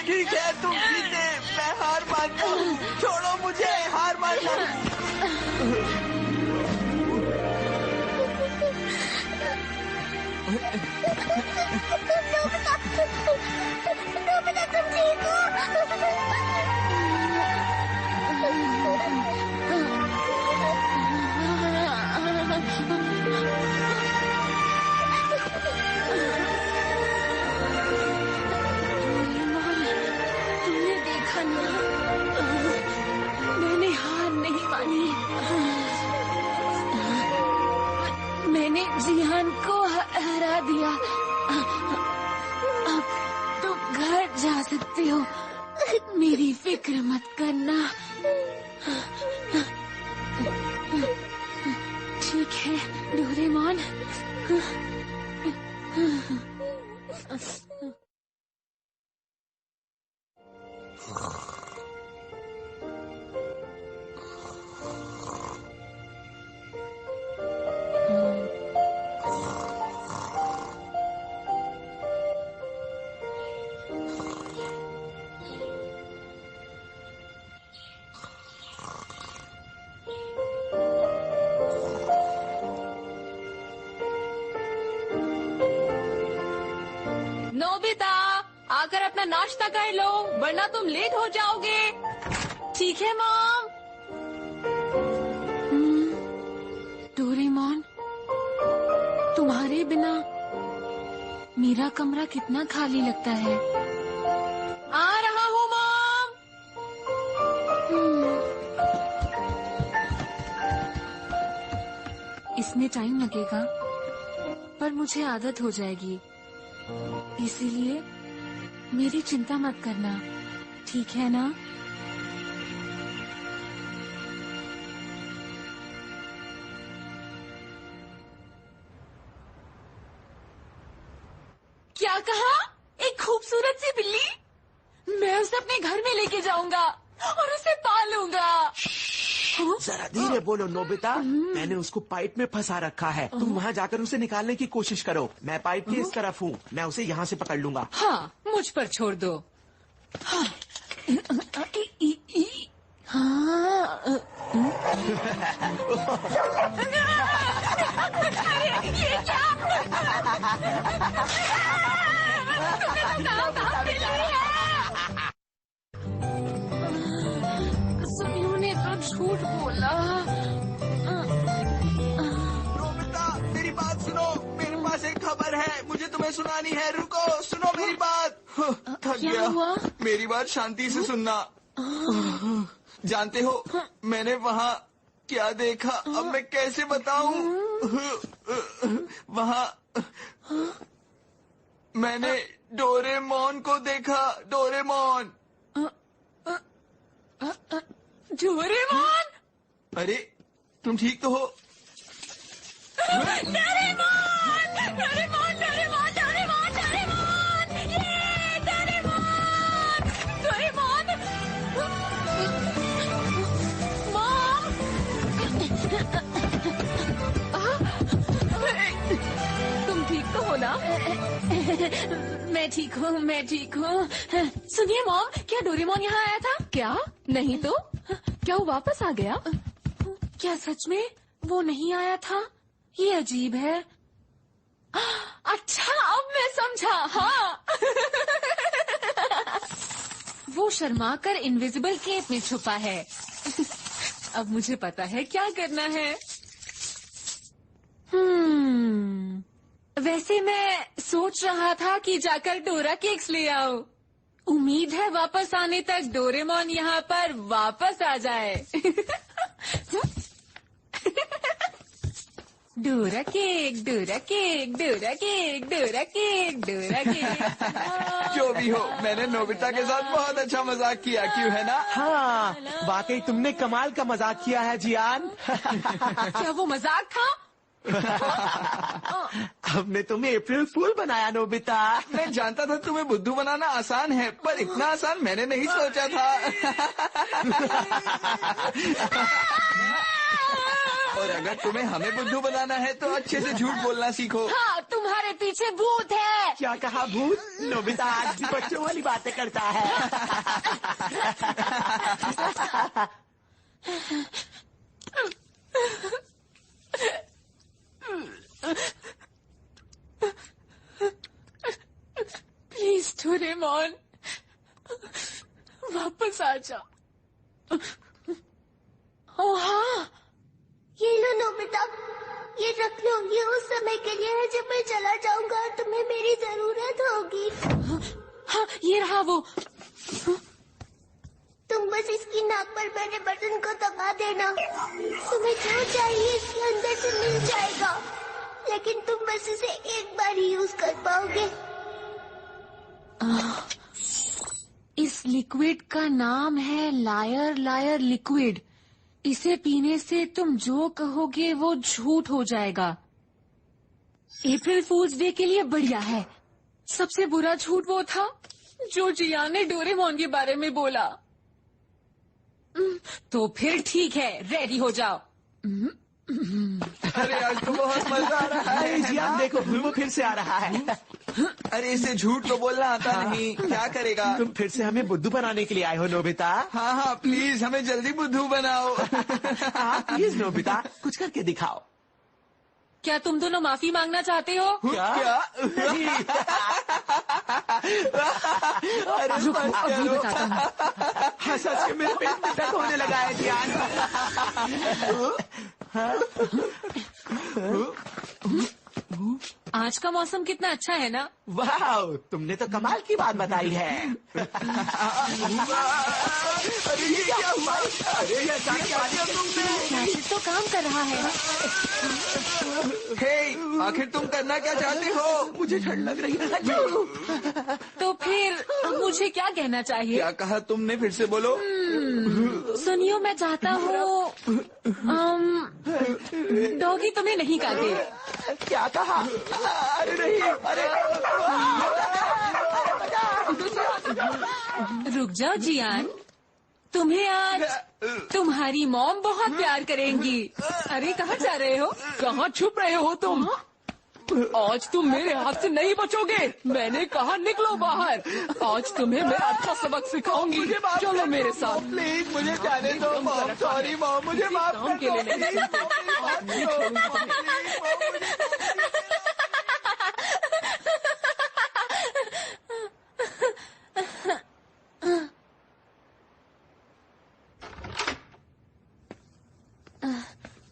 ठीक है, तुम जीते। मैं हार मानता हूँ। छोड़ो मुझे, हार मानता हूँ। नोबिता, तुम ठीक हो? तुमने देखा ना, मैंने हार नहीं मानी। मैंने जिहान को हरा दिया। अब तुम घर जा सकते हो। मेरी फिक्र मत करना। ठीक है डोरेमोन। नोबिता, आकर अपना नाश्ता कर लो, वरना तुम लेट हो जाओगे। ठीक है मॉम। डोरेमोन, तुम्हारे बिना मेरा कमरा कितना खाली लगता है। आ रहा हूँ मॉम। इसमें टाइम लगेगा, पर मुझे आदत हो जाएगी। इसीलिए मेरी चिंता मत करना, ठीक है ना? क्या कहा? एक खूबसूरत सी बिल्ली? मैं उसे अपने घर में लेके जाऊंगा और उसे पालूंगा। जरा धीरे बोलो नोबिता, मैंने उसको पाइप में फंसा रखा है। तुम वहाँ जाकर उसे निकालने की कोशिश करो। मैं पाइप की इस तरफ हूँ, मैं उसे यहाँ से पकड़ लूंगा। हाँ, मुझ पर छोड़ दो। हाँ ये क्या? सुनियो ने तो झूठ बोला। नोबिता मेरी बात सुनो, मेरे पास एक खबर है, मुझे तुम्हें सुनानी है। रुको, सुनो मेरी बात। थक क्या गया। हुआ? मेरी बात शांति से सुनना। जानते हो मैंने वहाँ क्या देखा? अब मैं कैसे बताऊं? वहाँ मैंने डोरेमोन को देखा। डोरेमोन। डोरेमोन? अरे तुम ठीक तो हो? Doraemon! Doraemon! Doraemon! Doraemon! Doraemon! ये डोरेमोन! डोरेमोन! मॉम! तुम ठीक तो हो ना? मैं ठीक हूँ, मैं ठीक हूँ। सुनिए मॉम, क्या डोरेमोन यहाँ आया था? क्या? नहीं तो? क्या वो वापस आ गया? क्या सच में वो नहीं आया था? ये अजीब है। अच्छा, अब मैं समझा। हाँ। वो शर्मा कर इनविजिबल केप में छुपा है। अब मुझे पता है क्या करना है। वैसे मैं सोच रहा था कि जाकर डोरा केक्स ले आओ। उम्मीद है वापस आने तक डोरेमोन यहाँ पर वापस आ जाए। Dora cake, Dora cake, Dora cake, Dora cake, Dora cake. जो भी हो, मैंने नोबिता के साथ बहुत अच्छा मजाक किया, क्यों है ना? हाँ, वाकई तुमने कमाल का मजाक किया है जियान। क्या वो मजाक था? हमने तुम्हें अप्रैल फूल बनाया नोबिता। मैं जानता था तुम्हें बुद्धू बनाना आसान है, पर इतना आसान मैंने नहीं सोचा था। और अगर तुम्हें हमें बुद्धू बनाना है तो अच्छे से झूठ बोलना सीखो। हाँ, तुम्हारे पीछे भूत है। क्या कहा भूत? नोबिता आज भी बच्चों वाली बातें करता है। प्लीज डोरेमोन, वापस आ जा। ओह हाँ, ये लो नोबिता, ये रख लो। ये उस समय के लिए है जब मैं चला जाऊंगा और तुम्हें मेरी जरूरत होगी। हाँ, ये रहा वो। तुम बस इसकी नाक पर बैठे बटन को दबा देना। तुम्हें जो चाहिए इसके अंदर से मिल जाएगा, लेकिन तुम बस इसे एक बार ही यूज कर पाओगे। इस लिक्विड का नाम है लायर लायर लिक्विड। इसे पीने से तुम जो कहोगे वो झूठ हो जाएगा। अप्रैल फूल्स डे के लिए बढ़िया है। सबसे बुरा झूठ वो था जो जियान ने डोरेमोन के बारे में बोला। तो फिर ठीक है, रेडी हो जाओ। अरे आज तो बहुत मजा आ रहा है। जियान देखो, वो फिर से आ रहा है। अरे इसे झूठ तो बोलना आता नहीं, क्या करेगा? तुम फिर से हमें बुद्धू बनाने के लिए आए हो नोबिता। हाँ हाँ, प्लीज हमें जल्दी बुद्धू बनाओ। हाँ प्लीज नोबिता, कुछ करके दिखाओ। क्या तुम दोनों माफी मांगना चाहते हो? क्या? नहीं। अरे रुको, अभी बताता हूँ। हाँ सच में मेरे पेट में दर्द होने लगा है जियान। आज का मौसम कितना अच्छा है ना? वाह, तुमने तो कमाल की बात बताई है। अरे ये क्या हुआ? अरे ये क्या किया तुमने? मैजिक तो काम कर रहा है। हे, आखिर तुम करना क्या चाहते हो? मुझे ठंड लग रही है। तो फिर मुझे क्या कहना चाहिए? क्या कहा तुमने? फिर से बोलो। सुनियो, मैं चाहता हूँ डॉगी तुम्हें नहीं काटे। क्या कहा? अरे नहीं, अरे रुक जाओ जियान, तुम्हें आज तुम्हारी मॉम बहुत प्यार करेंगी। अरे कहाँ जा रहे हो? कहाँ छुप रहे हो तुम? आज तुम मेरे हाथ से नहीं बचोगे। मैंने कहा निकलो बाहर। आज तुम्हें मैं अच्छा सबक सिखाऊंगी। चलो मेरे साथ। प्लीज मुझे जाने दो मॉम। सॉरी मॉम, मुझे माफ कर दो।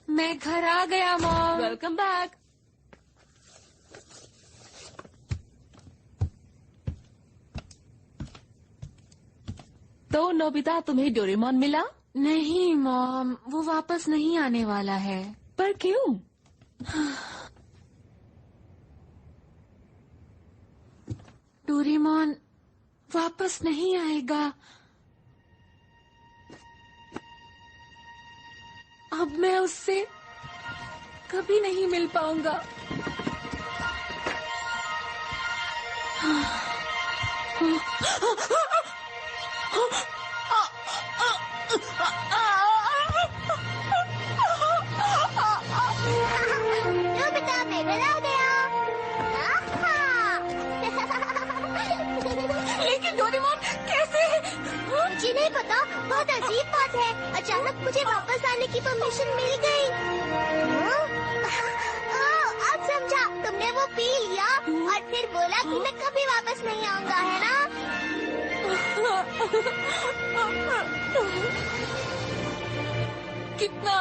मैं घर आ गया मॉम। Welcome back. तो नोबिता, तुम्हें डोरेमोन मिला? नहीं मॉम, वो वापस नहीं आने वाला है। पर क्यों? डोरेमोन वापस नहीं आएगा। अब मैं उससे कभी नहीं मिल पाऊंगा। नोबिता बेबल आ गया। लेकिन डोरेमोन कैसे? मुझे नहीं पता, बहुत अजीब बात है। अचानक मुझे वापस आने की परमिशन मिल गई। अब समझा, तुमने वो पी लिया और फिर बोला कि मैं कभी वापस नहीं आऊंगा, है ना? कितना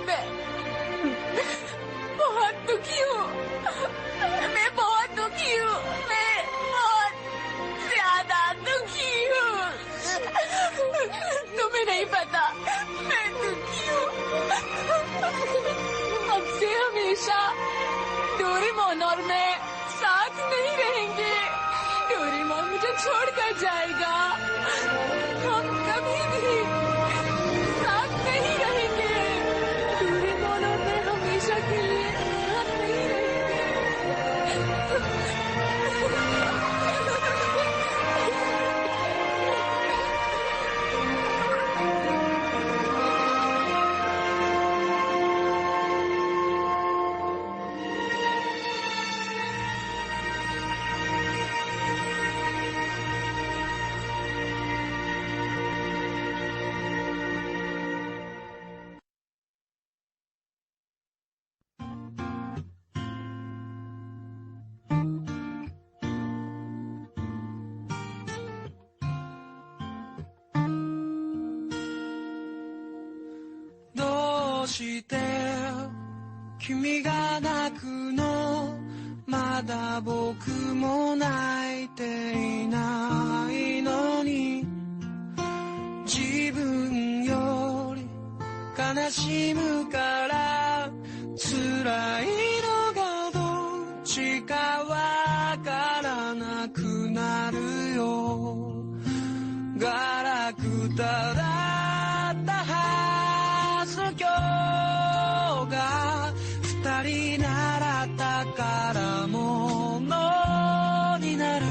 मैं बहुत दुखी हूँ। मैं बहुत दुखी हूँ। मैं बहुत ज्यादा दुखी हूँ। तुम्हें नहीं पता, मैं दुखी हूँ। अब से हमेशा डोरेमोन और मैं साथ नहीं रहेंगे। डोरेमोन मुझे छोड़कर जाएगा। हम कभी भी साथ नहीं रहेंगे। डोरेमोन और मैं हमेशा के लिए साथ नहीं रहेंगे।どうして君が泣くの、まだ僕も泣いていないのに、自分より悲しむから辛いのがどっちかわからなくなるよ。ガラクタだったはずの今日が二人習ったからものになる。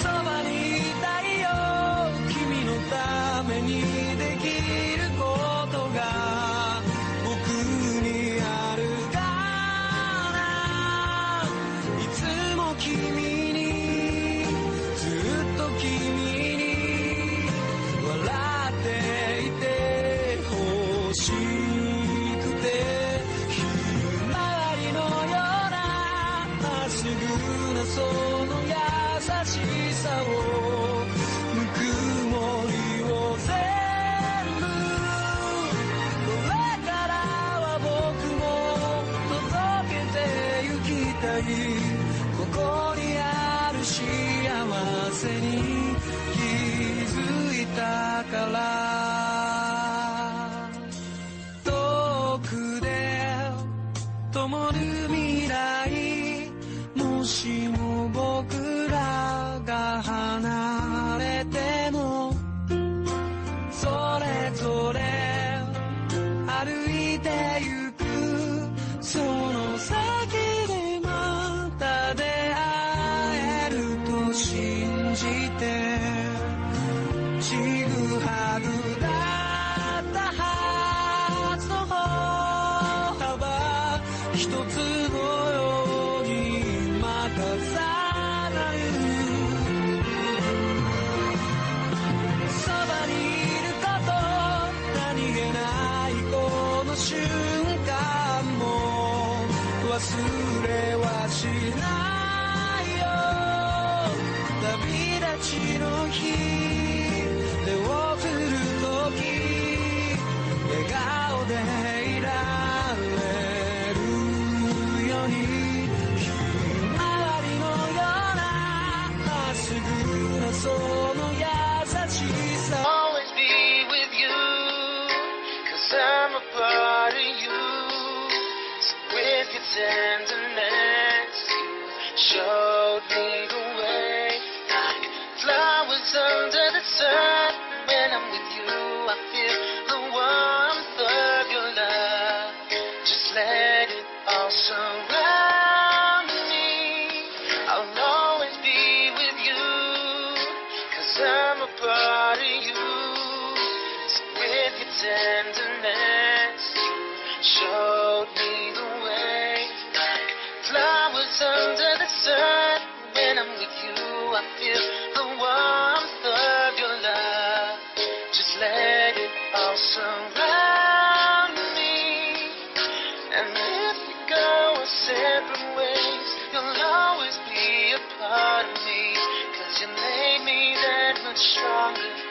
そばにいたいよ、君のためにできることが僕にあるから、いつも君にずっと君に笑っていてほしくて、ひまわりのようなまっすぐなその優しさを、ぬくもりを全部、これからは僕も届けてゆきたい。ここにある幸せに気づいたから。遠くで灯る未来、もしも僕らが離れても、それぞれ歩いてゆくその先でまた出会えると信じて、ちぐはぐだったはずの忘れはしないよ旅立ちの日手を振るとき笑顔でいられるように周りのようなまっすぐなその優しさ Always be with you Cause I'm a part of you So with your tenderness You showed me the way Like flowers under the sun When I'm with you I feel the warmth of your love Just let it all surround me I'll always be with you Cause I'm a part of you So with your tenderness You showed me the way Like flowers under the sun When I'm with you I feel the warmth of your love Just let it all surround me And if we go our separate ways You'll always be a part of me Cause you made me that much stronger